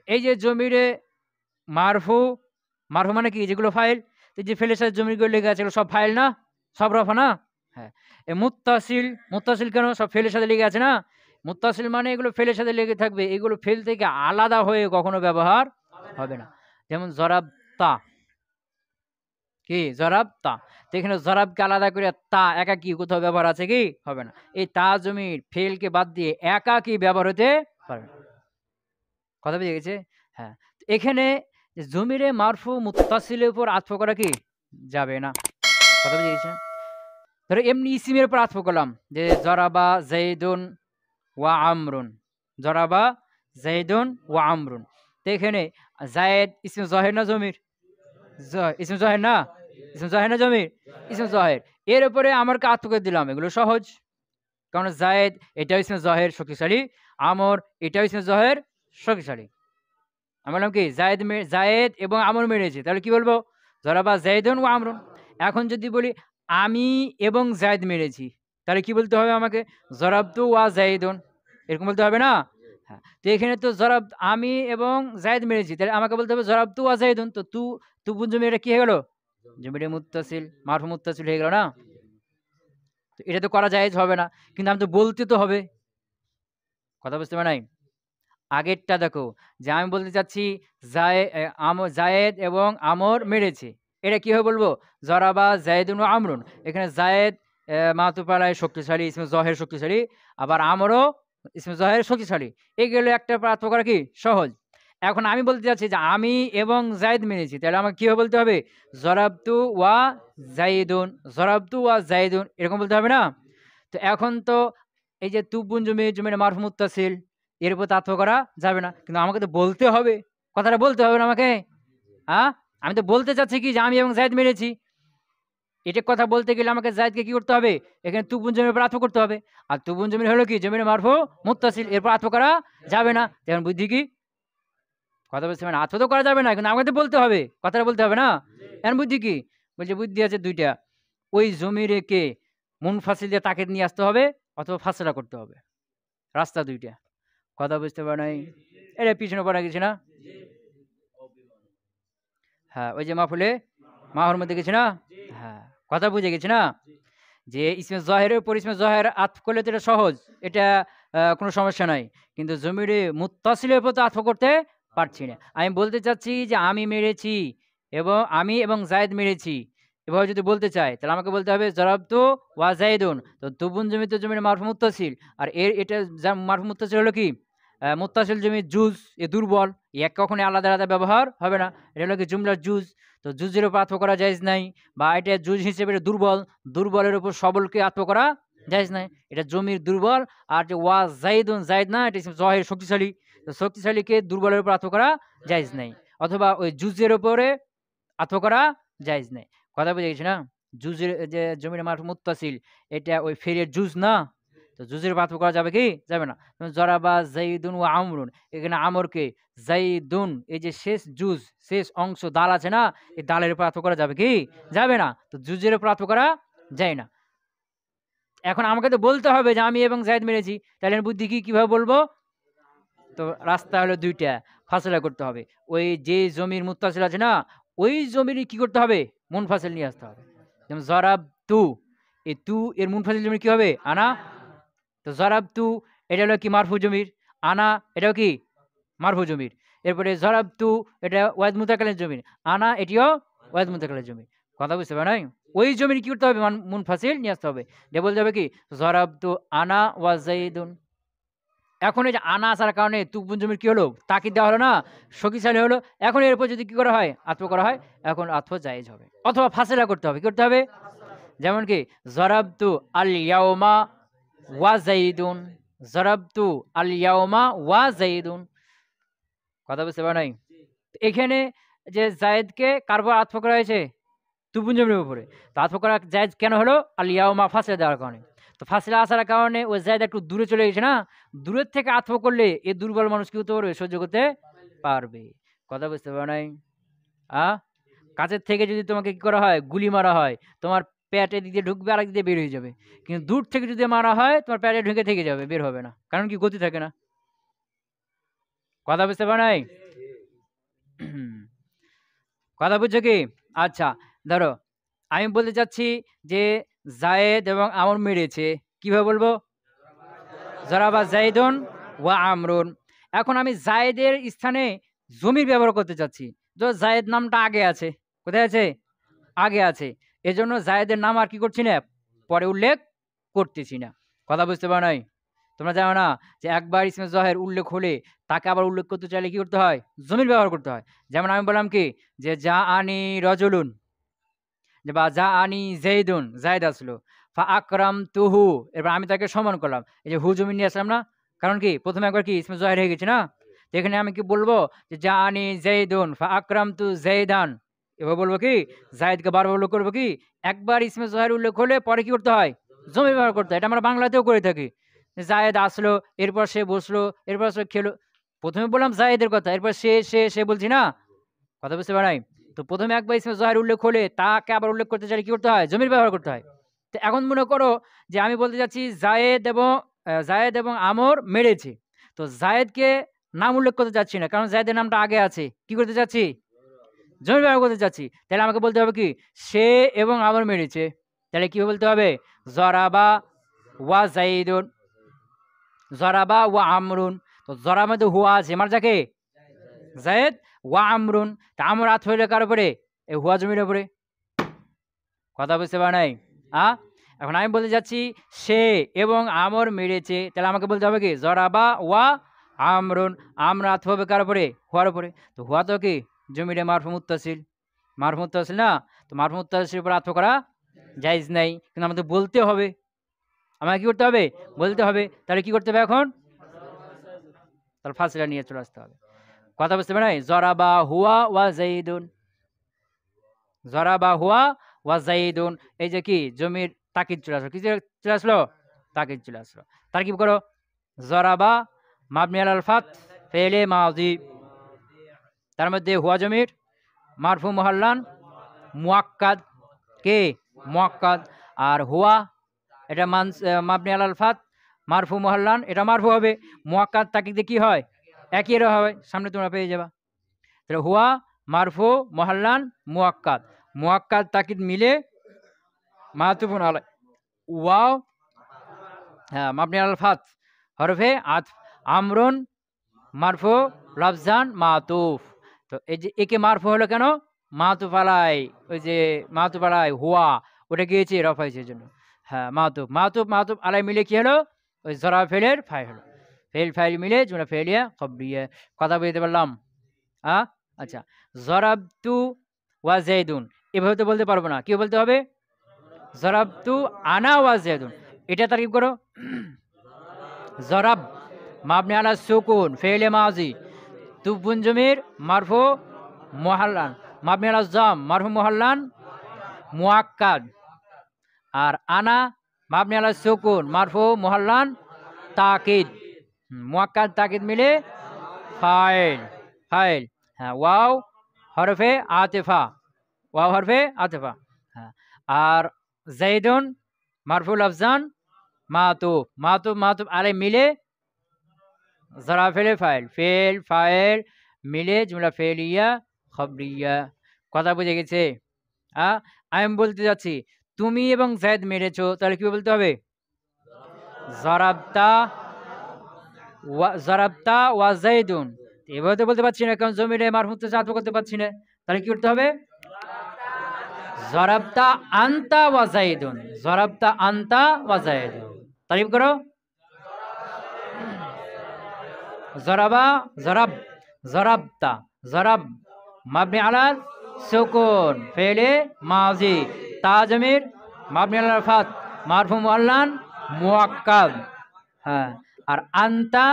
এই যে জমিরে মারফু, মারফু মানে কি? যেগুলো ফাইল, যে ফেলের সাথে জমিগুলো লেগে আছে এগুলো সব ফাইল না? সব রফা না? হ্যাঁ। এই মুত্তাসিল কেন? সব ফেলের সাথে লেগে আছে না? মুত্তাসিল মানে এগুলো ফেলের সাথে লেগে থাকবে, এগুলো ফেল থেকে আলাদা হয়ে কখনো ব্যবহার হবে না। যেমন জরাবতা, কি জরাবতা, তো এখানে জরাবকে আলাদা করে তা একাকি কোথাও ব্যবহার আছে কি? হবে না। এই তা জমির ফেলকে বাদ দিয়ে একাকি ব্যবহার হতে পারবে না। কথা বুঝে গেছে? হ্যাঁ। এখানে জমিরে মারফু মুত্তাসিলের উপর আতফ করা কি যাবে না। কথা বুঝে গেছে? ধরো এমনি ইসিমের উপর আতফ করলাম, যে জরাবা জাইদুন ওয়া আমরুন, জরাবা জাইদুন ওয়া আমরুন। তো এখানে জায়েদ ইসমে জহের না জমির? ইসমে জহের না? ইসমে জহের না জমির? ইসমে জহের। এর উপরে আমরকে আতফ করে দিলাম, এগুলো সহজ, কারণ জায়েদ এটাও ইসমে জহের শক্তিশালী, আমর এটাও ইসমে জহের শক্তিশালী। আমি বললাম কি জায়েদ এবং আমর মেরেছে, তাহলে কি বলবো? জরাবা জাইদুন ওয়া আমরুন। এখন যদি বলি আমি এবং জায়েদ মেরেছি, তাহলে কি বলতে হবে আমাকে? জরাবতু ওয়া জাইদুন, এরকম বলতে হবে না? হ্যাঁ। তো এখানে তো আমি এবং জায়েদ মেরেছি, তাহলে আমাকে বলতে হবে জরাবতু ওয়া জাইদুন। তো তু বুন জমি, এটা কি হয়ে গেল? জমিরে মুত্তাসিল, মারফু মুত্তাসিল হয়ে গেল না? তো এটা তো করা জায়েজ হবে না, কিন্তু আমি তো বলতে তো হবে। কথা বুঝতে পারে নাই? আগেরটা দেখো, যে আমি বলতে চাচ্ছি জায়েদ এবং আমর মেরেছে। এটা কিভাবে বলবো? জরাবা জায়েদুন ওয়া আমরুন। এখানে জায়েদ মাতুফ আলাইহি শক্তিশালী, ইসমে জহের শক্তিশালী, আবার আমরও ইসমে জহের শক্তিশালী। এগুলো একটা পার্থক্য করা কি সহজ। এখন আমি বলতে চাচ্ছি যে আমি এবং জায়েদ মেরেছি, তাহলে আমাকে কিভাবে বলতে হবে? জরাবতু ওয়া জাইদুন, জরাবতু ওয়া জাইদুন, এরকম বলতে হবে না? তো এখন তো এই যে তুবুন জমির মারফু মুত্তাসিল, এর উপর তাৎফ করা যাবে না, কিন্তু আমাকে তো বলতে হবে, কথাটা বলতে হবে না আমাকে? হ্যাঁ, আমি তো বলতে চাচ্ছি কি যে আমি এবং জায়েদ মেরেছি, এটা কথা বলতে গেলে আমাকে জায়েদকে কি করতে হবে? এখানে তুবুন জমির উপর আত্ম করতে হবে। আর তুবুন জমির হলো কি জমির মারফু মুত্তাসিল, এরপর আত্ম করা যাবে না। এখন বুদ্ধি কি? কথা বলছি মানে আত্ম তো করা যাবে না, কিন্তু আমাকে তো বলতে হবে, কথাটা বলতে হবে না? এখন বুদ্ধি কি? বলছে বুদ্ধি আছে দুইটা। ওই জমিরকে মুনফাসিল দিয়ে তাকে নিয়ে আসতে হবে, অথবা ফাসলা করতে হবে, রাস্তা দুইটা। কথা বুঝতে পারে নাই? এটা পিছনে পড়া গেছে না? হ্যাঁ, ওই যে মাহফুলে মাহর মধ্যে গেছে না? হ্যাঁ, কথা বুঝে গেছে না? যে ইসমে জহেরের উপর ইসমে জহের আতফ করলে তো এটা সহজ, এটা কোনো সমস্যা নাই। কিন্তু জমিরে মুত্তাসিলের উপর তো আতফ করতে পারছি না। আমি বলতে চাচ্ছি যে আমি মেরেছি, এবং আমি এবং জায়েদ মেরেছি, এভাবে যদি বলতে চাই তাহলে আমাকে বলতে হবে জরাবতু ওয়া জাইদুন। তো তুবুন জমি তো জমির মারফু মুত্তাসিল, আর এটা যা মারফু মুত্তাসিল হলো কি মুত্তাসিল জমির জুজ, এ দুর্বল, এক কখনোই আলাদা আলাদা ব্যবহার হবে না। এটা হলো কি জুমলার জুজ। তো জুজের উপর আতফ করা জায়েজ নাই, বা এটা জুজ হিসেবে এটা দুর্বল, দুর্বলের উপর সবলকে আতফ করা জায়েজ নাই। এটা জমির দুর্বল। আর যে ওয়া জাইদুন, জায়েদ না, এটা জহের শক্তিশালী, তো শক্তিশালীকে দুর্বলের উপর আতফ করা জায়েজ নাই, অথবা ওই জুজের উপরে আতফ করা জায়েজ নাই। কথা বুঝে গেছি না? জুজের যে জমির মারফু মুত্তাসিল, এটা ওই ফেরের জুজ না, তো জুজের উপর আতফ করা যাবে কি? যাবে না। জরাবা জাইদুন ওয়া আমরুন, এখানে আমরকে জাইদুন, এই যে শেষ জুজ, শেষ অংশ দাল আছে না, এই দালের উপর আতফ করা যাবে কি? যাবে না। তো জুজের উপর আতফ করা যায় না। এখন আমাকে তো বলতে হবে যে আমি এবং জায়েদ মেরেছি, তাহলে বুদ্ধি কি, কিভাবে বলবো? তো রাস্তা হলো দুইটা, ফাসলা করতে হবে। ওই যে জমির মুত্তাসিল আছে না, ওই জমির কি করতে হবে? মুনফাসিল নিয়ে আসতে হবে। যেমন জরাব তু, এই তু এর মুনফাসিল জমির কি হবে? আনা। তো জরাব তু এটা হলো কি মারফু জমির, আনা এটাও কি মারফু জমির। এরপরে জরাব তু এটা ওয়াইদ মুতাকালের জমির, আনা এটিও ওয়াইদ মুতাকালের জমির। কথা বুঝতে পারে নাই? ওই জমির কি করতে হবে? মুনফাসিল নিয়ে আসতে হবে। দিয়ে বলতে হবে কি জরাব তু আনা ওয়া জাইদুন। এখন এই যে আনা আসার কারণে তুকবুন জমির কি হলো? তাকিদ দেওয়া হলো না, শক্তিশালী হলো। এখন এরপর যদি কি করা হয়? আতফ করা হয়, এখন আতফ জায়েজ হবে, অথবা ফাসিলা করতে হবে। কি করতে হবে? যেমন কি জরাবতু আল ইয়াউমা ওয়া জাইদুন, জরাবতু আল ইয়াউমা ওয়া জাইদুন। কথা বুঝতে পারো নাই? এখানে যে জায়েদকে কার উপর আতফ করা হয়েছে? তুবুন জমির উপরে। তো আতফ করা জায়েজ কেন হলো? আল ইয়াউমা ফাসিলা দেওয়ার কারণে। তো ফাসিলা আসার কারণে ওই জায়েদ একটু দূরে চলে গেছে না, দূরের থেকে আতফ করলে এই দুর্বল মানুষ কি হতে পারবে? সহ্য করতে পারবে। কথা বুঝতে পারো নাই? কাছের থেকে যদি তোমাকে কি করা হয়? গুলি মারা হয়, তোমার পেটে দিক দিয়ে ঢুকবে, আরেক দিক দিয়ে বের হয়ে যাবে। কিন্তু দূর থেকে যদি মারা হয়, তোমার পেটে ঢুকে থেকে যাবে, বের হবে না, কারণ কি গতি থাকে না। কথা বুঝতে পারো নাই? কথা বুঝছো কি? আচ্ছা, ধরো আমি বলতে চাচ্ছি যে জায়েদ এবং আমর মেরেছে, কিভাবে বলবো? জরাবা জাইদুন ওয়া আমরুন। এখন আমি জায়েদের স্থানে জমির ব্যবহার করতে চাচ্ছি। তো জায়েদ নামটা আগে আছে, কোথায় আছে? আগে আছে। এজন্য জায়েদের নাম আর কি করছি না, পরে উল্লেখ করতেছি না। কথা বুঝতে পারো নাই? তোমরা জানো না যে একবার ইসমে জহের উল্লেখ হলে তাকে আবার উল্লেখ করতে চাইলে কি করতে হয়? জমির ব্যবহার করতে হয়। যেমন আমি বললাম কি যে যা আনি রজুলুন, যে বা যা আনি জেইদুন, জায়েদ আসলো, ফা আকরাম তুহু, এবার আমি তাকে সম্মান করলাম। এই যে হু জমিন নিয়ে আসলাম না, কারণ কি প্রথমে একবার কি ইসমে জহের হয়ে গেছে না, তো এখানে আমি কি বলবো যে যা আনি জেইদুন ফা আকরাম তু জেইদান, এবার বলবো কি জায়েদকে বারবার উল্লেখ করবো কি, একবার ইসমে জহের উল্লেখ হলে পরে কি করতে হয়? জমি ব্যবহার করতে হয়। এটা আমরা বাংলাতেও করে থাকি। জায়েদ আসলো, এরপর সে বসলো, এরপর সে খেলো। প্রথমে বললাম জায়েদের কথা, এরপর সে বলছি না। কথা বুঝতে পারাই? তো প্রথমে একবার ইসমে জহের উল্লেখ হলে তাকে আবার উল্লেখ করতে চাইলে কি করতে হয়? জমির ব্যবহার করতে হয়। তো এখন মনে করো যে আমি বলতে চাচ্ছি জায়েদ এবং আমর মেরেছে। তো জায়েদকে নাম উল্লেখ করতে চাচ্ছি না, কারণ জায়েদের নামটা আগে আছে। কি করতে চাচ্ছি? জমির ব্যবহার করতে চাচ্ছি। তাহলে আমাকে বলতে হবে কি সে এবং আমর মেরেছে। তাহলে কি বলতে হবে? জরাবা ওয়া জাইদুন, জরাবা ওয়া আমরুন। তো জরার মধ্যে হুয়া আছে, মার্জা কে? জায়েদ। ওয়া আমরুন, তা আমর আত হইলে কার উপরে? এই হুয়া জমির উপরে। কথা বুঝতে পারে নাই? এখন আমি বলতে যাচ্ছি সে এবং আমর মেরেছে, তাহলে আমাকে বলতে হবে কি? জরাবা ওয়া আমরুন। আমরা আত হবে কার উপরে? হুয়ার উপরে। তো হুয়া তো কি জমিরে মারফু মুত্তাসিল, মারফু মুত্তাসিল না? তো মারফু মুত্তাসিলের উপর আত করা জায়েজ নাই, কিন্তু আমাদের বলতে হবে। আমাকে কি করতে হবে? বলতে হবে। তাহলে কি করতে হবে এখন? তাহলে ফাসিলা নিয়ে চলে আসতে হবে। কথা বুঝতে পারে নাই? জরাবা হুয়া ওয়া জাইদুন, জরাবা হুয়া ওয়া জাইদুন। এই যে কি জমির তাকিদ চলে আসলো, কি চলে আসলো? তাকিদ চলে আসলো। তারকিব করো। জরাবা মাবনি আলাল ফাত ফেলে মাজি, তার মধ্যে হুয়া জমির মারফু মুহাল্লান মুআক্কাদ, কে? মুআক্কাদ। আর হুয়া এটা মাবনি আলাল ফাত মারফু মুহাল্লান, এটা মারফু হবে। মুআক্কাদ তাকিদে কি হয়? একই এর হয়, সামনে তোমরা পেয়ে যাবা। তাহলে হুয়া মারফু মুহাল্লান মুআক্কাদ, মুআক্কাদ তাকিদ মিলে মাতুফুন আলাই ওয়াও, হ্যাঁ মাবনি আলাল ফাত হরফে আতফ, আমরুন মারফু লাফজান মাতুফ। তো এই যে একে মারফু হলো কেন? মাতুফ আলাই, ওই যে মাতুফ আলাই হুয়া, ওটা গিয়েছে রফা হয়েছে জন্য। হ্যাঁ মাতুফ মাতুফ মাতুফ আলাই মিলে কি হলো? ওই জরা ফেলের ফাইল হলো। ফেল ফাইল মিলে জুমলা ফেলিয়া খবরিয়া। কথা বলতে পারলাম? আচ্ছা, জরাবতু ওয়া জাইদুন এভাবে তো বলতে পারবো না, কি বলতে হবে? জরাবতু আনা ওয়া জাইদুন। এটা তারিফ করো। জরাব মাবনি আলা সুকুন ফেলে মাজি, তুবুন জমির মারফু মুহাল্লান মাবনি আলা জাম মারফু মুহাল্লান মুআক্কাদ। আর আনা মাবনি আলা সুকুন মারফু মুহাল্লান তাকিদ, মুআক্কাদ তাকিদ মিলে ফাইল, ফাইল। হ্যাঁ ওয়াও হরফে আতিফা, ওয়াও হরফে আতিফা। হ্যাঁ আর জাইদুন মারফুল আফজান মাতুফ, মাতুফ মাতুফ আলাই মিলে জরা ফেলে ফাইল, ফেল ফাইল মিলে জুমলা ফেলিয়া খবরিয়া। কথা বুঝে গেছে? আমি বলতে যাচ্ছি তুমি এবং জায়েদ মেরেছো, তাহলে কি বলতে হবে? জরাবতা জরাবতা ওয়া জাইদুন। এভাবে তো বলতে পারছি না, কারণ জমিরে মারফুতে আতফ করতে পারছি না। তাহলে কি করতে হবে? জরাবতা আনতা ওয়া জাইদুন, জরাবতা আনতা ওয়া জাইদুন। তারিফ করো। জরাবা জরাব, জরাবতা জরাব মাবনি আলাল সুকুন ফেলে মাজি, তা জমির মাবনি আলাল ফাত মারফু মুহাল্লান মুআক্কাদ। হ্যাঁ আর আনতা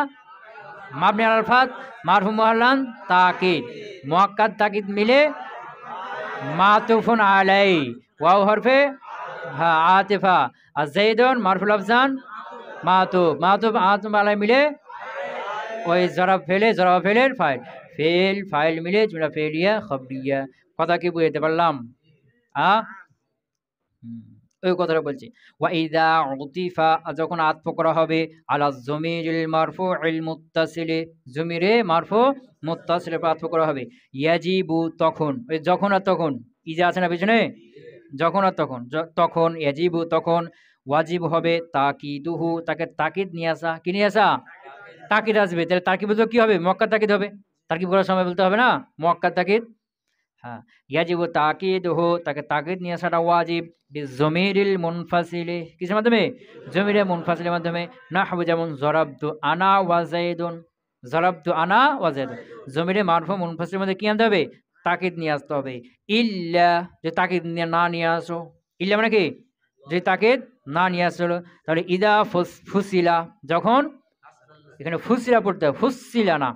মাবনি আলাল ফাত মারফু মুহাল্লান তাকিদ, মুআক্কাদ তাকিদ মিলে মাতুফুন আলাই ওয়াও হরফে হ্যাঁ আতিফা। আর জাইদুন মারফুল আফজান মাতুফ, মাতুফ আতুফ আলাই মিলে ওই জরা ফেলে জরা ফেলের ফাইল, ফেল ফাইল মিলে জুমলা ফেলিয়া খবরিয়া। কথা কি বুঝতে পারলাম? ওই কথাটা বলছি। ওয়া ইযা উতিফা যখন আতফ করা হবে আলা যমিরিল মারফুইল মুত্তাসিলি, যমিরে মারফু মুত্তাসিলের উপর আতফ করা হবে। ইয়াজিবু তখন, ওই যখন আর তখন ইজা আছে না পিছনে, যখন আর তখন, তখন ইয়াজিবু তখন ওয়াজিব হবে তাকিদুহু, তাকে তাকিদ নিয়ে আসা, কি নিয়ে আসা? তাকিদ আসবে। তাহলে তাকিদ বলতে কি হবে? মুআক্কাদ তাকিদ হবে। তাকিদ করার সময় বলতে হবে না মুআক্কাদ তাকিদ। হ্যাঁ ইয়াজিবু তাকিদুহু, তাকে তাকিদ নিয়ে আসাটা ওয়াজিব বিযমিরিল মুনফাসিলি, কিসের মাধ্যমে? জমিরে মুনফাসিলের মাধ্যমে। নাহবু যেমন জরাবতু আনা ওয়া জাইদুন, জরাবতু আনা ওয়া জাইদুন। জমিরে মারফু মুনফাসিলের মধ্যে কি আনতে হবে? তাকিদ নিয়ে আসতে হবে। ইল্লা যে তাকিদ না নিয়ে আসো, ইল্লা মানে কি? যে তাকিদ না নিয়ে আসলো। তাহলে ইদা ফুসিলা, যখন, এখানে ফুসিলা পড়তে হবে, ফুসিলা না,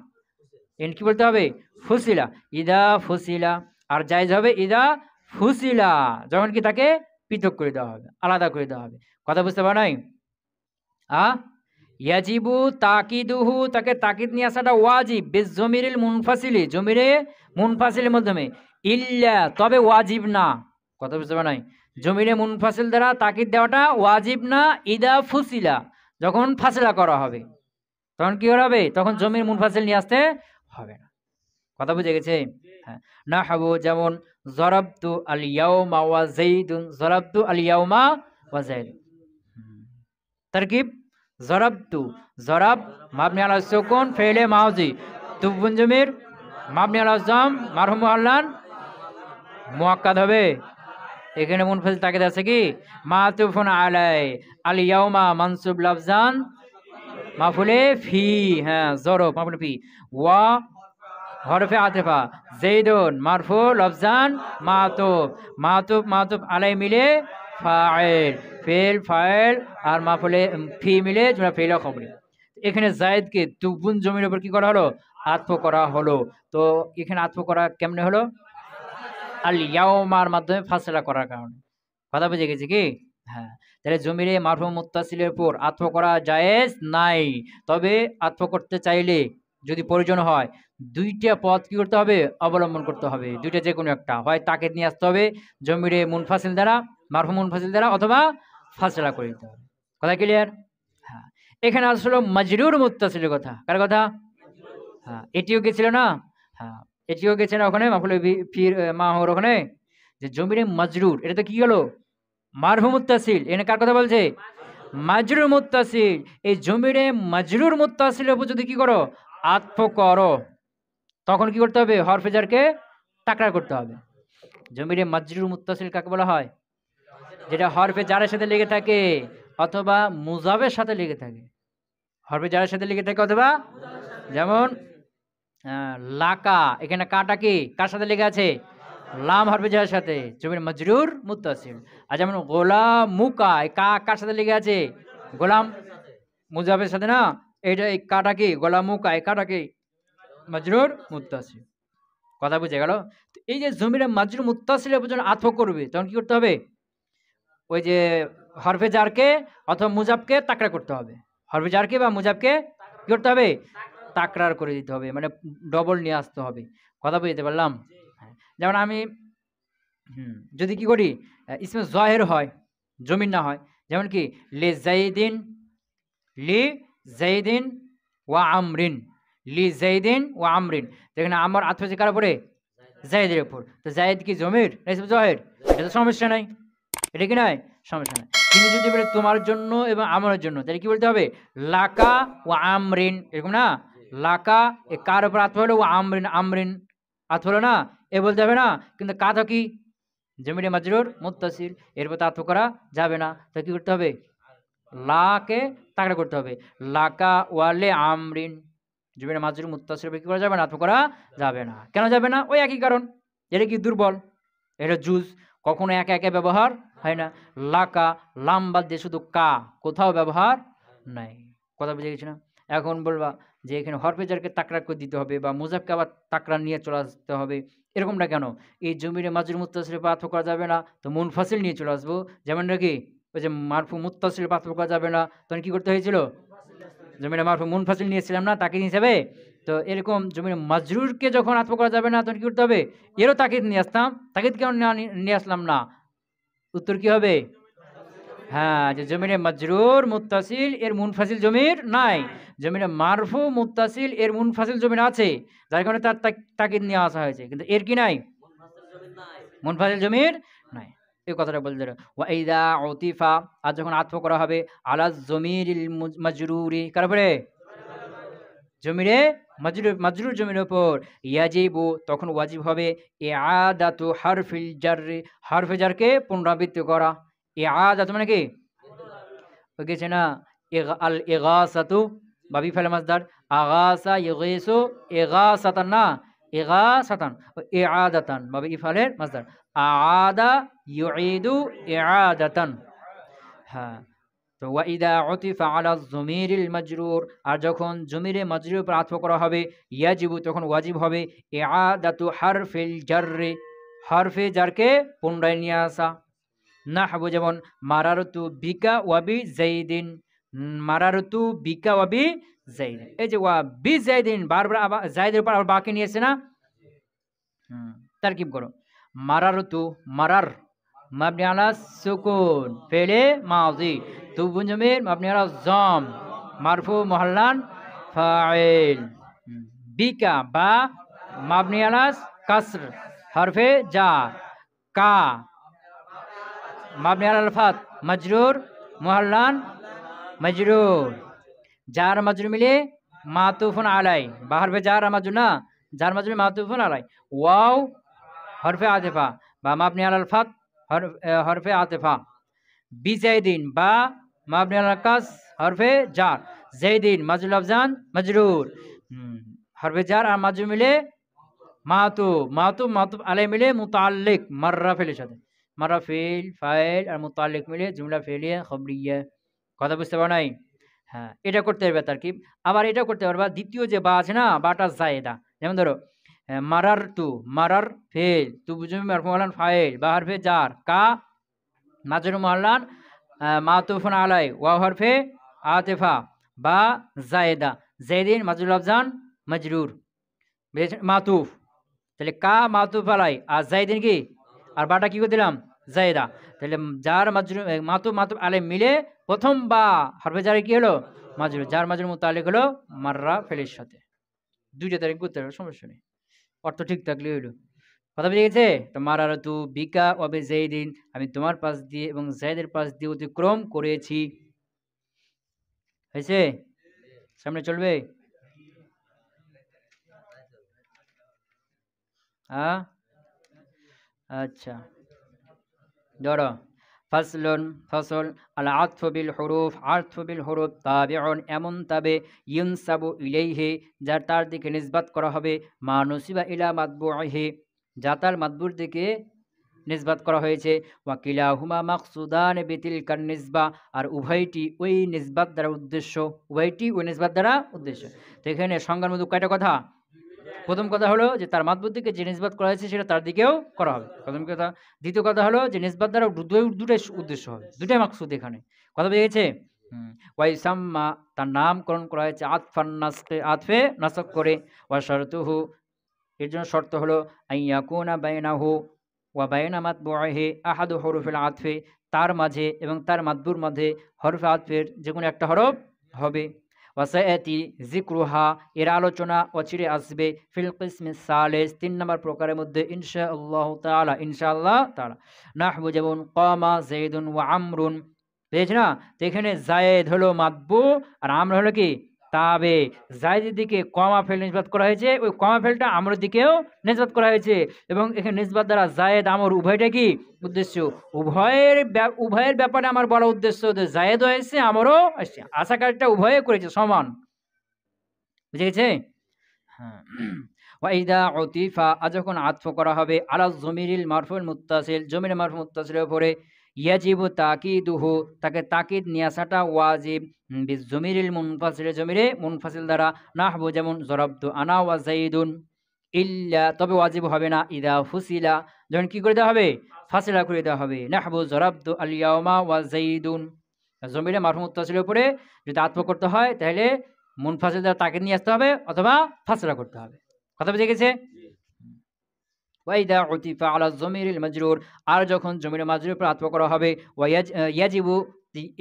এন কি বলতে হবে? ফুসিলা, ইদা ফুসিলা। আর জায়েজ হবে ইদা ফুসিলা, যখন কি তাকে পৃথক করে দেওয়া হবে, আলাদা করে দেওয়া হবে। কথা বুঝতে পারো নাই? ইয়াজিবু তাকিদুহু, তাকে তাকিদ নিয়ে আসাটা ওয়াজিব বিজমিরিল মুনফাসিলি, জমিরে মুনফাসিলের মাধ্যমে। ইল্লা তবে ওয়াজিব না। কথা বুঝতে পারো নাই? জমিরে মুনফাসিল দ্বারা তাকিদ দেওয়াটা ওয়াজিব না। ইদা ফুসিলা, যখন ফাসিলা করা হবে তখন কি হবে? তখন জমির মুনফাসিল নিয়ে আসতে হবে না। কথা বুঝে গেছে? হ্যাঁ নাহবু যেমন জরাবতু আল ইয়াউমা ওয়া যাইদুন, জরাবতু আল ইয়াউমা ওয়া যাইদুন। तरकीब ज़रबतु ज़रब मबनी अला सुकुन फेले माजी तुबुन जमीर मबनी अला ज़म मारहूम मुअल्लान मुअक्कद হবে এখানে মুনফাসিল তাকিদ আছে কি মাতুফুন আলাই আল ইয়াউমা মানসুব লাফজান মাফুলে ফি হ্যাঁ জরব মাফুলে ফি ওয়া হরফে আতিফা যাইদুন মারফু লাফজান মাতুফ মাতুফ মাতুফ আলাই মিলে ফাইল ফেল ফাইল আর মাফুলে ফি মিলে জুমলা ফেল খবরি এখানে জায়েদকে তুবুন জমির উপর কি করা হলো আতফ করা হলো তো এখানে আতফ করা কেমনে হলো আল ইয়াউমার মাধ্যমে ফাসলা করার কারণে কথা বুঝে গেছে কি হ্যাঁ তাহলে জমিরে মারফু মুত্তাসিলের উপর আতফ করা জায়েজ নাই তবে আতফ করতে চাইলে যদি প্রয়োজন হয় দুইটা পথ কি করতে হবে অবলম্বন করতে হবে দুইটা যে কোনো একটা হয় তাকে নিয়ে আসতে হবে জমিরে মুনফাসিল দ্বারা মারফু মুনফাসিল দ্বারা অথবা ফাসলা করে দিতে হবে কথা ক্লিয়ার হ্যাঁ এখানে আসলে মাজরুর মুত্তাসিলের কথা কার কথা হ্যাঁ এটিও গেছিল না হ্যাঁ এটিও গেছে না ওখানে মাফুলে ফির মাহর ওখানে যে জমিরে মাজরুর এটা তো কি হলো মারফু মুত্তাসিল এখানে কার কথা বলছে মাজরুর মুত্তাসিল এই জমিরে মাজরুর মুত্তাসিলের উপর যদি কি করো আতফ করো তখন কি করতে হবে হরফে জারকে তাকরার করতে হবে জমিরে মাজরুর মুত্তাসিল কাকে বলা হয় যেটা হরফে জারের সাথে লেগে থাকে অথবা মুজাবের সাথে লেগে থাকে হরফে জারের সাথে লেগে থাকে অথবা যেমন লাকা এখানে কাটা কি কার সাথে লেগে আছে লাম হরফে জারের সাথে জমির মাজরুর মুত্তাসিল আর যেমন গোলামুকা কার সাথে লেগে আছে গোলাম মুজাবের সাথে না এটা এই কাটা কি গোলামুকা কাটা কি মাজরুর মুত্তাসিল কথা বুঝে গেল এই যে জমিরে মাজরুর মুত্তাসিলের উপর যখন আতফ করবে তখন কি করতে হবে ওই যে হরফে জারকে অথবা মুজাবকে তাকরা করতে হবে হরফে জারকে বা মুজাবকে কি করতে হবে তাকরার করে দিতে হবে মানে ডবল নিয়ে আসতে হবে কথা বুঝতে পারলাম যেমন আমি যদি কি করি ইসমে জাহির হয় জমির না হয় যেমন কি লি জাইদিন ওয়া আমরিন লি জাইদিন ওয়া আমরিন এখানে আমার আতফ কার উপরে জাইদের উপর তো জাইদ কি জমির না ইসমে জাহির এটা তো সমস্যা নাই এটা কি নাই সমস্যা নাই কিন্তু যদি বলে তোমার জন্য এবং আমার জন্য তাহলে কি বলতে হবে লাকা ও আমরিন এরকম না লাকা এ কার উপর আতফ হলো ও আমরিন আমরিন আতফ হলো না এ বলতে হবে না কিন্তু কাথা কি জমিরে মাজরুর মুত্তাসিল এরপর আতফ করা যাবে না তো কি করতে হবে লাকে তাকড়া করতে হবে লাকা ওয়ালে আমরিন জমিরে মাজরুর মুত্তাসিল কি করা যাবে না আতফ করা যাবে না কেন যাবে না ওই একই কারণ এটা কি দুর্বল এটা জুজ কখনো একে একে ব্যবহার হয় না লাকা লাম বাদ দিয়ে শুধু কা কোথাও ব্যবহার নাই কথা বুঝে গেছি না এখন বলবা যে এখানে হরফে জারকে তাকরা করে দিতে হবে বা মুজাবকে আবার তাকরা নিয়ে চলে আসতে হবে এরকমটা কেন এই জমিরে মাজরুর মুত্তাসিল পাথ করা যাবে না তো মুনফাসিল নিয়ে চলে আসবো যেমন নাকি ওই যে মারফু মুত্তাসিল পাথ করা যাবে না তখন কি করতে হয়েছিল জমিরে মারফু মুনফাসিল নিয়েছিলাম না তাকিদ হিসাবে তো এরকম জমিরে মাজরুরকে যখন আতফ করা যাবে না তখন কি করতে হবে এরও তাকিদ নিয়ে আসতাম তাকিদ কেন নিয়ে আসলাম না উত্তর কি হবে হ্যাঁ যে জমিরে মাজরুর মুত্তাসিল এর মুনফাসিল জমির নাই জমিরে মারফু মুত্তাসিল এর মুনফাসিল জমির আছে যার কারণে তার তাকিদ নিয়ে আসা হয়েছে কিন্তু এর কি নাই মুনফাসিল জমির নাই এই কথাটা বলতে ওয়া ইদা উতিফা আর যখন আতফ করা হবে আলা জমিরিল মাজরুরি কার উপরে জমিরে মাজরুর জমির উপর ইয়াজিবু তখন ওয়াজিব হবে ইআদাতু হারফিল জাররি হারফে জারকে পুনরাবৃত্তি করা ইআদাতু মানে কি ওই গেছে না আল ইগাসাতু বাবি ফাল মাসদার আগাসা ইগিসু ইগাসাতান না ইগাসাতান ইআদাতান বাবি ইফালের মাসদার আআদা ইউঈদু ইআদাতান হ্যাঁ তো ওয়া ইদা উতিফা আলা যমিরিল মাজরুর আর যখন জমিরে মাজরুর উপর আতফ করা হবে ইয়াজিবু তখন ওয়াজিব হবে ইআদাতু হারফিল জাররি হারফে জারকে পুনরায় নিয়ে আসা নাহবু যেমন মারারতু বিকা ওয়াবি জাইদিন মারারতু বিকা ওয়াবি জাইদিন এই যে ওয়া বি জাইদিন বারবার আবার জাইদের উপর আবার বাকি নিয়েছে না তারকিব করো মারারতু মারার مبني على السكون فعل ماضي تو جميل مبني على الضم مرفوع محلا فاعل بك با مبني على الكسر حرف جار کا مبني على الفتح مجرور محلا মজরুর। জার মাজরুর মিলে মাতুফুন আলাই, বা হরফে জার আর মাজরুর না, জার মাজরুর মাতুফুন আলাই। ওয়াও হরফে আতিফা বা মাবনি আলাল ফাত হরফে আতিফা। বিজাইদিন বা মাবনি আলাল কাস হরফে জার। জাইদিন মাজরুল আফজান মজরুর। হরফে জার আর মাজরুর মিলে মাতুফ, মাতুফ মাতুফ আলাই মিলে মুতাল্লিক মাররা ফেলের সাথে। মাররা ফেল ফাইল আর মুতাল্লিক মিলে জুমলা ফেলিয়া খবরিয়া। কথা বুঝতে পারো নাই? হ্যাঁ, এটা করতে পারবে তারকিব। আবার এটা করতে পারবা, দ্বিতীয় যে বা আছে না, বাটা জায়েদা। যেমন ধরো মারার তু, মারার ফেল, তু বুঝবি মারফু আলান ফাইল বা হরফে জার, কা মাজরুর মুআল্লান মাতুফুন আলাই, ওয়া হরফে আতিফা বা জায়েদা। জাইদিন মাজরুল আফজান মজরুর মাতুফ। তাহলে কা মাতুফ আলাই আর জাইদিন কি, আর বাটা কি করে দিলাম জায়েদা। তাহলে যার মাজরুর মাতুফ মাতুফ আলাই মিলে প্রথম বা হরফে জারে কি হলো মাজরুর, যার মাজরুর মুতাল্লিক হলো মাররা ফেলের সাথে। দুইটা তারিখ করতে হবে, সমস্যা নেই, অর্থ ঠিক থাকলে হইলো। কথা বুঝে গেছে? তো মারারতু বিকা ওয়াবে জাইদিন, আমি তোমার পাশ দিয়ে এবং জাইদের পাশ দিয়ে অতিক্রম করেছি। হয়েছে? সামনে চলবে? হ্যাঁ, আচ্ছা ধরো ফাসলুন ফসল আল আতফু বিল হুরুফ, আতফু বিল হুরুফ তাবিউন এমন তাবে ইউনসাবু ইলাইহি যার তার দিকে নিসবাত করা হবে, মা নুসিবা ইলা মাতবুইহি যা তার মাতবুর দিকে নিসবাত করা হয়েছে। ওয়াকিলাহুমা মাকসুদান বিতিলকান নিসবা আর উভয়টি ওই নিসবাত দ্বারা উদ্দেশ্য, উভয়টি ওই নিসবাত দ্বারা উদ্দেশ্য। তো এখানে সংজ্ঞার মধ্যে কয়টা কথা? প্রথম কথা হলো যে তার মাতবুর দিকে যে নিসবাত করা হয়েছে সেটা তার দিকেও করা হবে, প্রথম কথা। দ্বিতীয় কথা হলো যে নিসবাত দ্বারা দুটাই উদ্দেশ্য হবে, দুটাই মাকসুদ এখানে। কথা বুঝে গেছে? ওয়াইসাম্মা তার নামকরণ করা হয়েছে আতফান নাসকে, আতফে নাসক করে। ওয়া শারতুহু এর জন্য শর্ত হলো আইয়াকুনা বাইনাহু ওয়া বাইনা মাতবুইহি আহাদু হুরুফিল আতফি তার মাঝে এবং তার মাতবুর মাঝে হরফে আতফের যে কোনো একটা হরফ হবে। ওয়াসায়াতি যিকরুহা এর আলোচনা অচিরে আসবে ফিল কিসমিস সালিস ৩ নম্বর প্রকারের মধ্যে ইনশাআল্লাহু তাআলা, ইনশাআল্লাহ তাআলা। নাহবু যেমন কামা যাইদুন ওয়া আমরুন, পেয়েছ না? তো এখানে জায়েদ হলো মাতবু আর আমর হলো কি তাবে। জায়েদের দিকে কমা ফেল নিসবাত করা হয়েছে, ওই কমা ফেলটা আমরের দিকেও নিসবাত করা হয়েছে এবং এখানে নিসবাত দ্বারা জায়েদ আমর উভয়টা কি উদ্দেশ্য, উভয়ের ব্যাপারে আমার বড় উদ্দেশ্য যে জায়েদ হয়েছে আমরও আসছে, আশা কাজটা উভয়ে করেছে সমান। বুঝে গেছে? হ্যাঁ। ওয়াইদা উতিফা যখন আতফ করা হবে আলা জমিরিল মারফুল মুত্তাসিল, জমির মারফু মুত্তাসিলের উপরে, ইয়াজিবু তাকিদুহু তাকে তাকিদ নিয়ে আসাটা ওয়াজিব বিজমিরিল মুনফাসিল, জমিরে মুনফাসিল দ্বারা। নাহবু যেমন জরাবতু আনা ওয়া যাইদুন, ইল্লা তবে ওয়াজিব হবে না, ইদা ফুসিলা যখন কি করে দেওয়া হবে ফাসিলা করে দেওয়া হবে। নাহবু জরাবতু আল ইয়াউমা ওয়া যাইদুন, জমিরে মারফু মুত্তাসিলের উপরে যদি আতফ করতে হয় তাহলে মুনফাসিল দ্বারা তাকিদ নিয়ে আসতে হবে অথবা ফাসিলা করতে হবে। কথা বুঝে গেছে? ওয়াইদা উতিফা আলা জমিরিল মাজরুর আর যখন জমির মাজরুর উপর আতফ করা হবে, ইয়াজিবু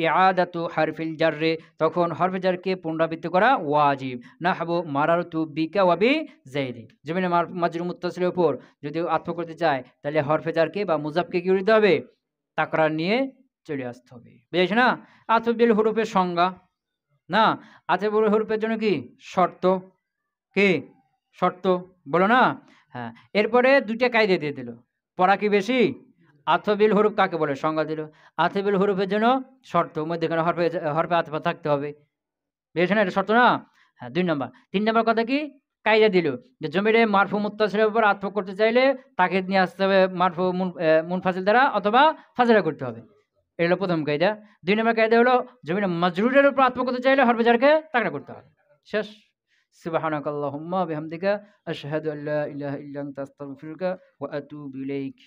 ইআদাতু হারফিল জাররে তখন হরফে জারকে পুনরাবৃত্তি করা ওয়াজিব। নাহবু মারারতু বিকা ওয়া বি যাইদি, জমির মাজরুর মুত্তাসিলের উপর যদি আতফ করতে চায় তাহলে হরফে জারকে বা মুজাফকে কি করতে হবে তাকরার নিয়ে চলে আসতে হবে। বুঝেছ না? আতফ বিল হুরুফের সংজ্ঞা না, আতফ বিল হুরুফের জন্য কি শর্ত, কি শর্ত বলো না? হ্যাঁ, এরপরে দুইটা কায়দা দিয়ে দিল। পড়া কি বেশি? আতফবিল হরুফ কাকে বলে সংজ্ঞা দিল। আতফবিল হরুফের জন্য শর্ত মধ্যখানে হরফে আতফা থাকতে হবে, বুঝেছ না? এটা শর্ত না? হ্যাঁ, 2 নম্বর। 3 নম্বর কথা কি কায়দা দিল যে জমিরে মারফু মুত্তাসিলের উপর আতফ করতে চাইলে তাকে নিয়ে আসতে হবে মারফু মুনফাসিল দ্বারা অথবা ফাজিলা করতে হবে। এটা হলো প্রথম কায়দা। 2 নম্বর কায়দা হলো জমিরে মাজরুরের উপর আতফ করতে চাইলে হরফে জারকে তাকড়া করতে হবে। শেষ। সুবহানাকাল্লাহুম্মা বিহামদিকা আশহাদু আল্লা ইলাহা ইল্লা আনতা আস্তাগফিরুকা ওয়া আতুবু ইলাইক।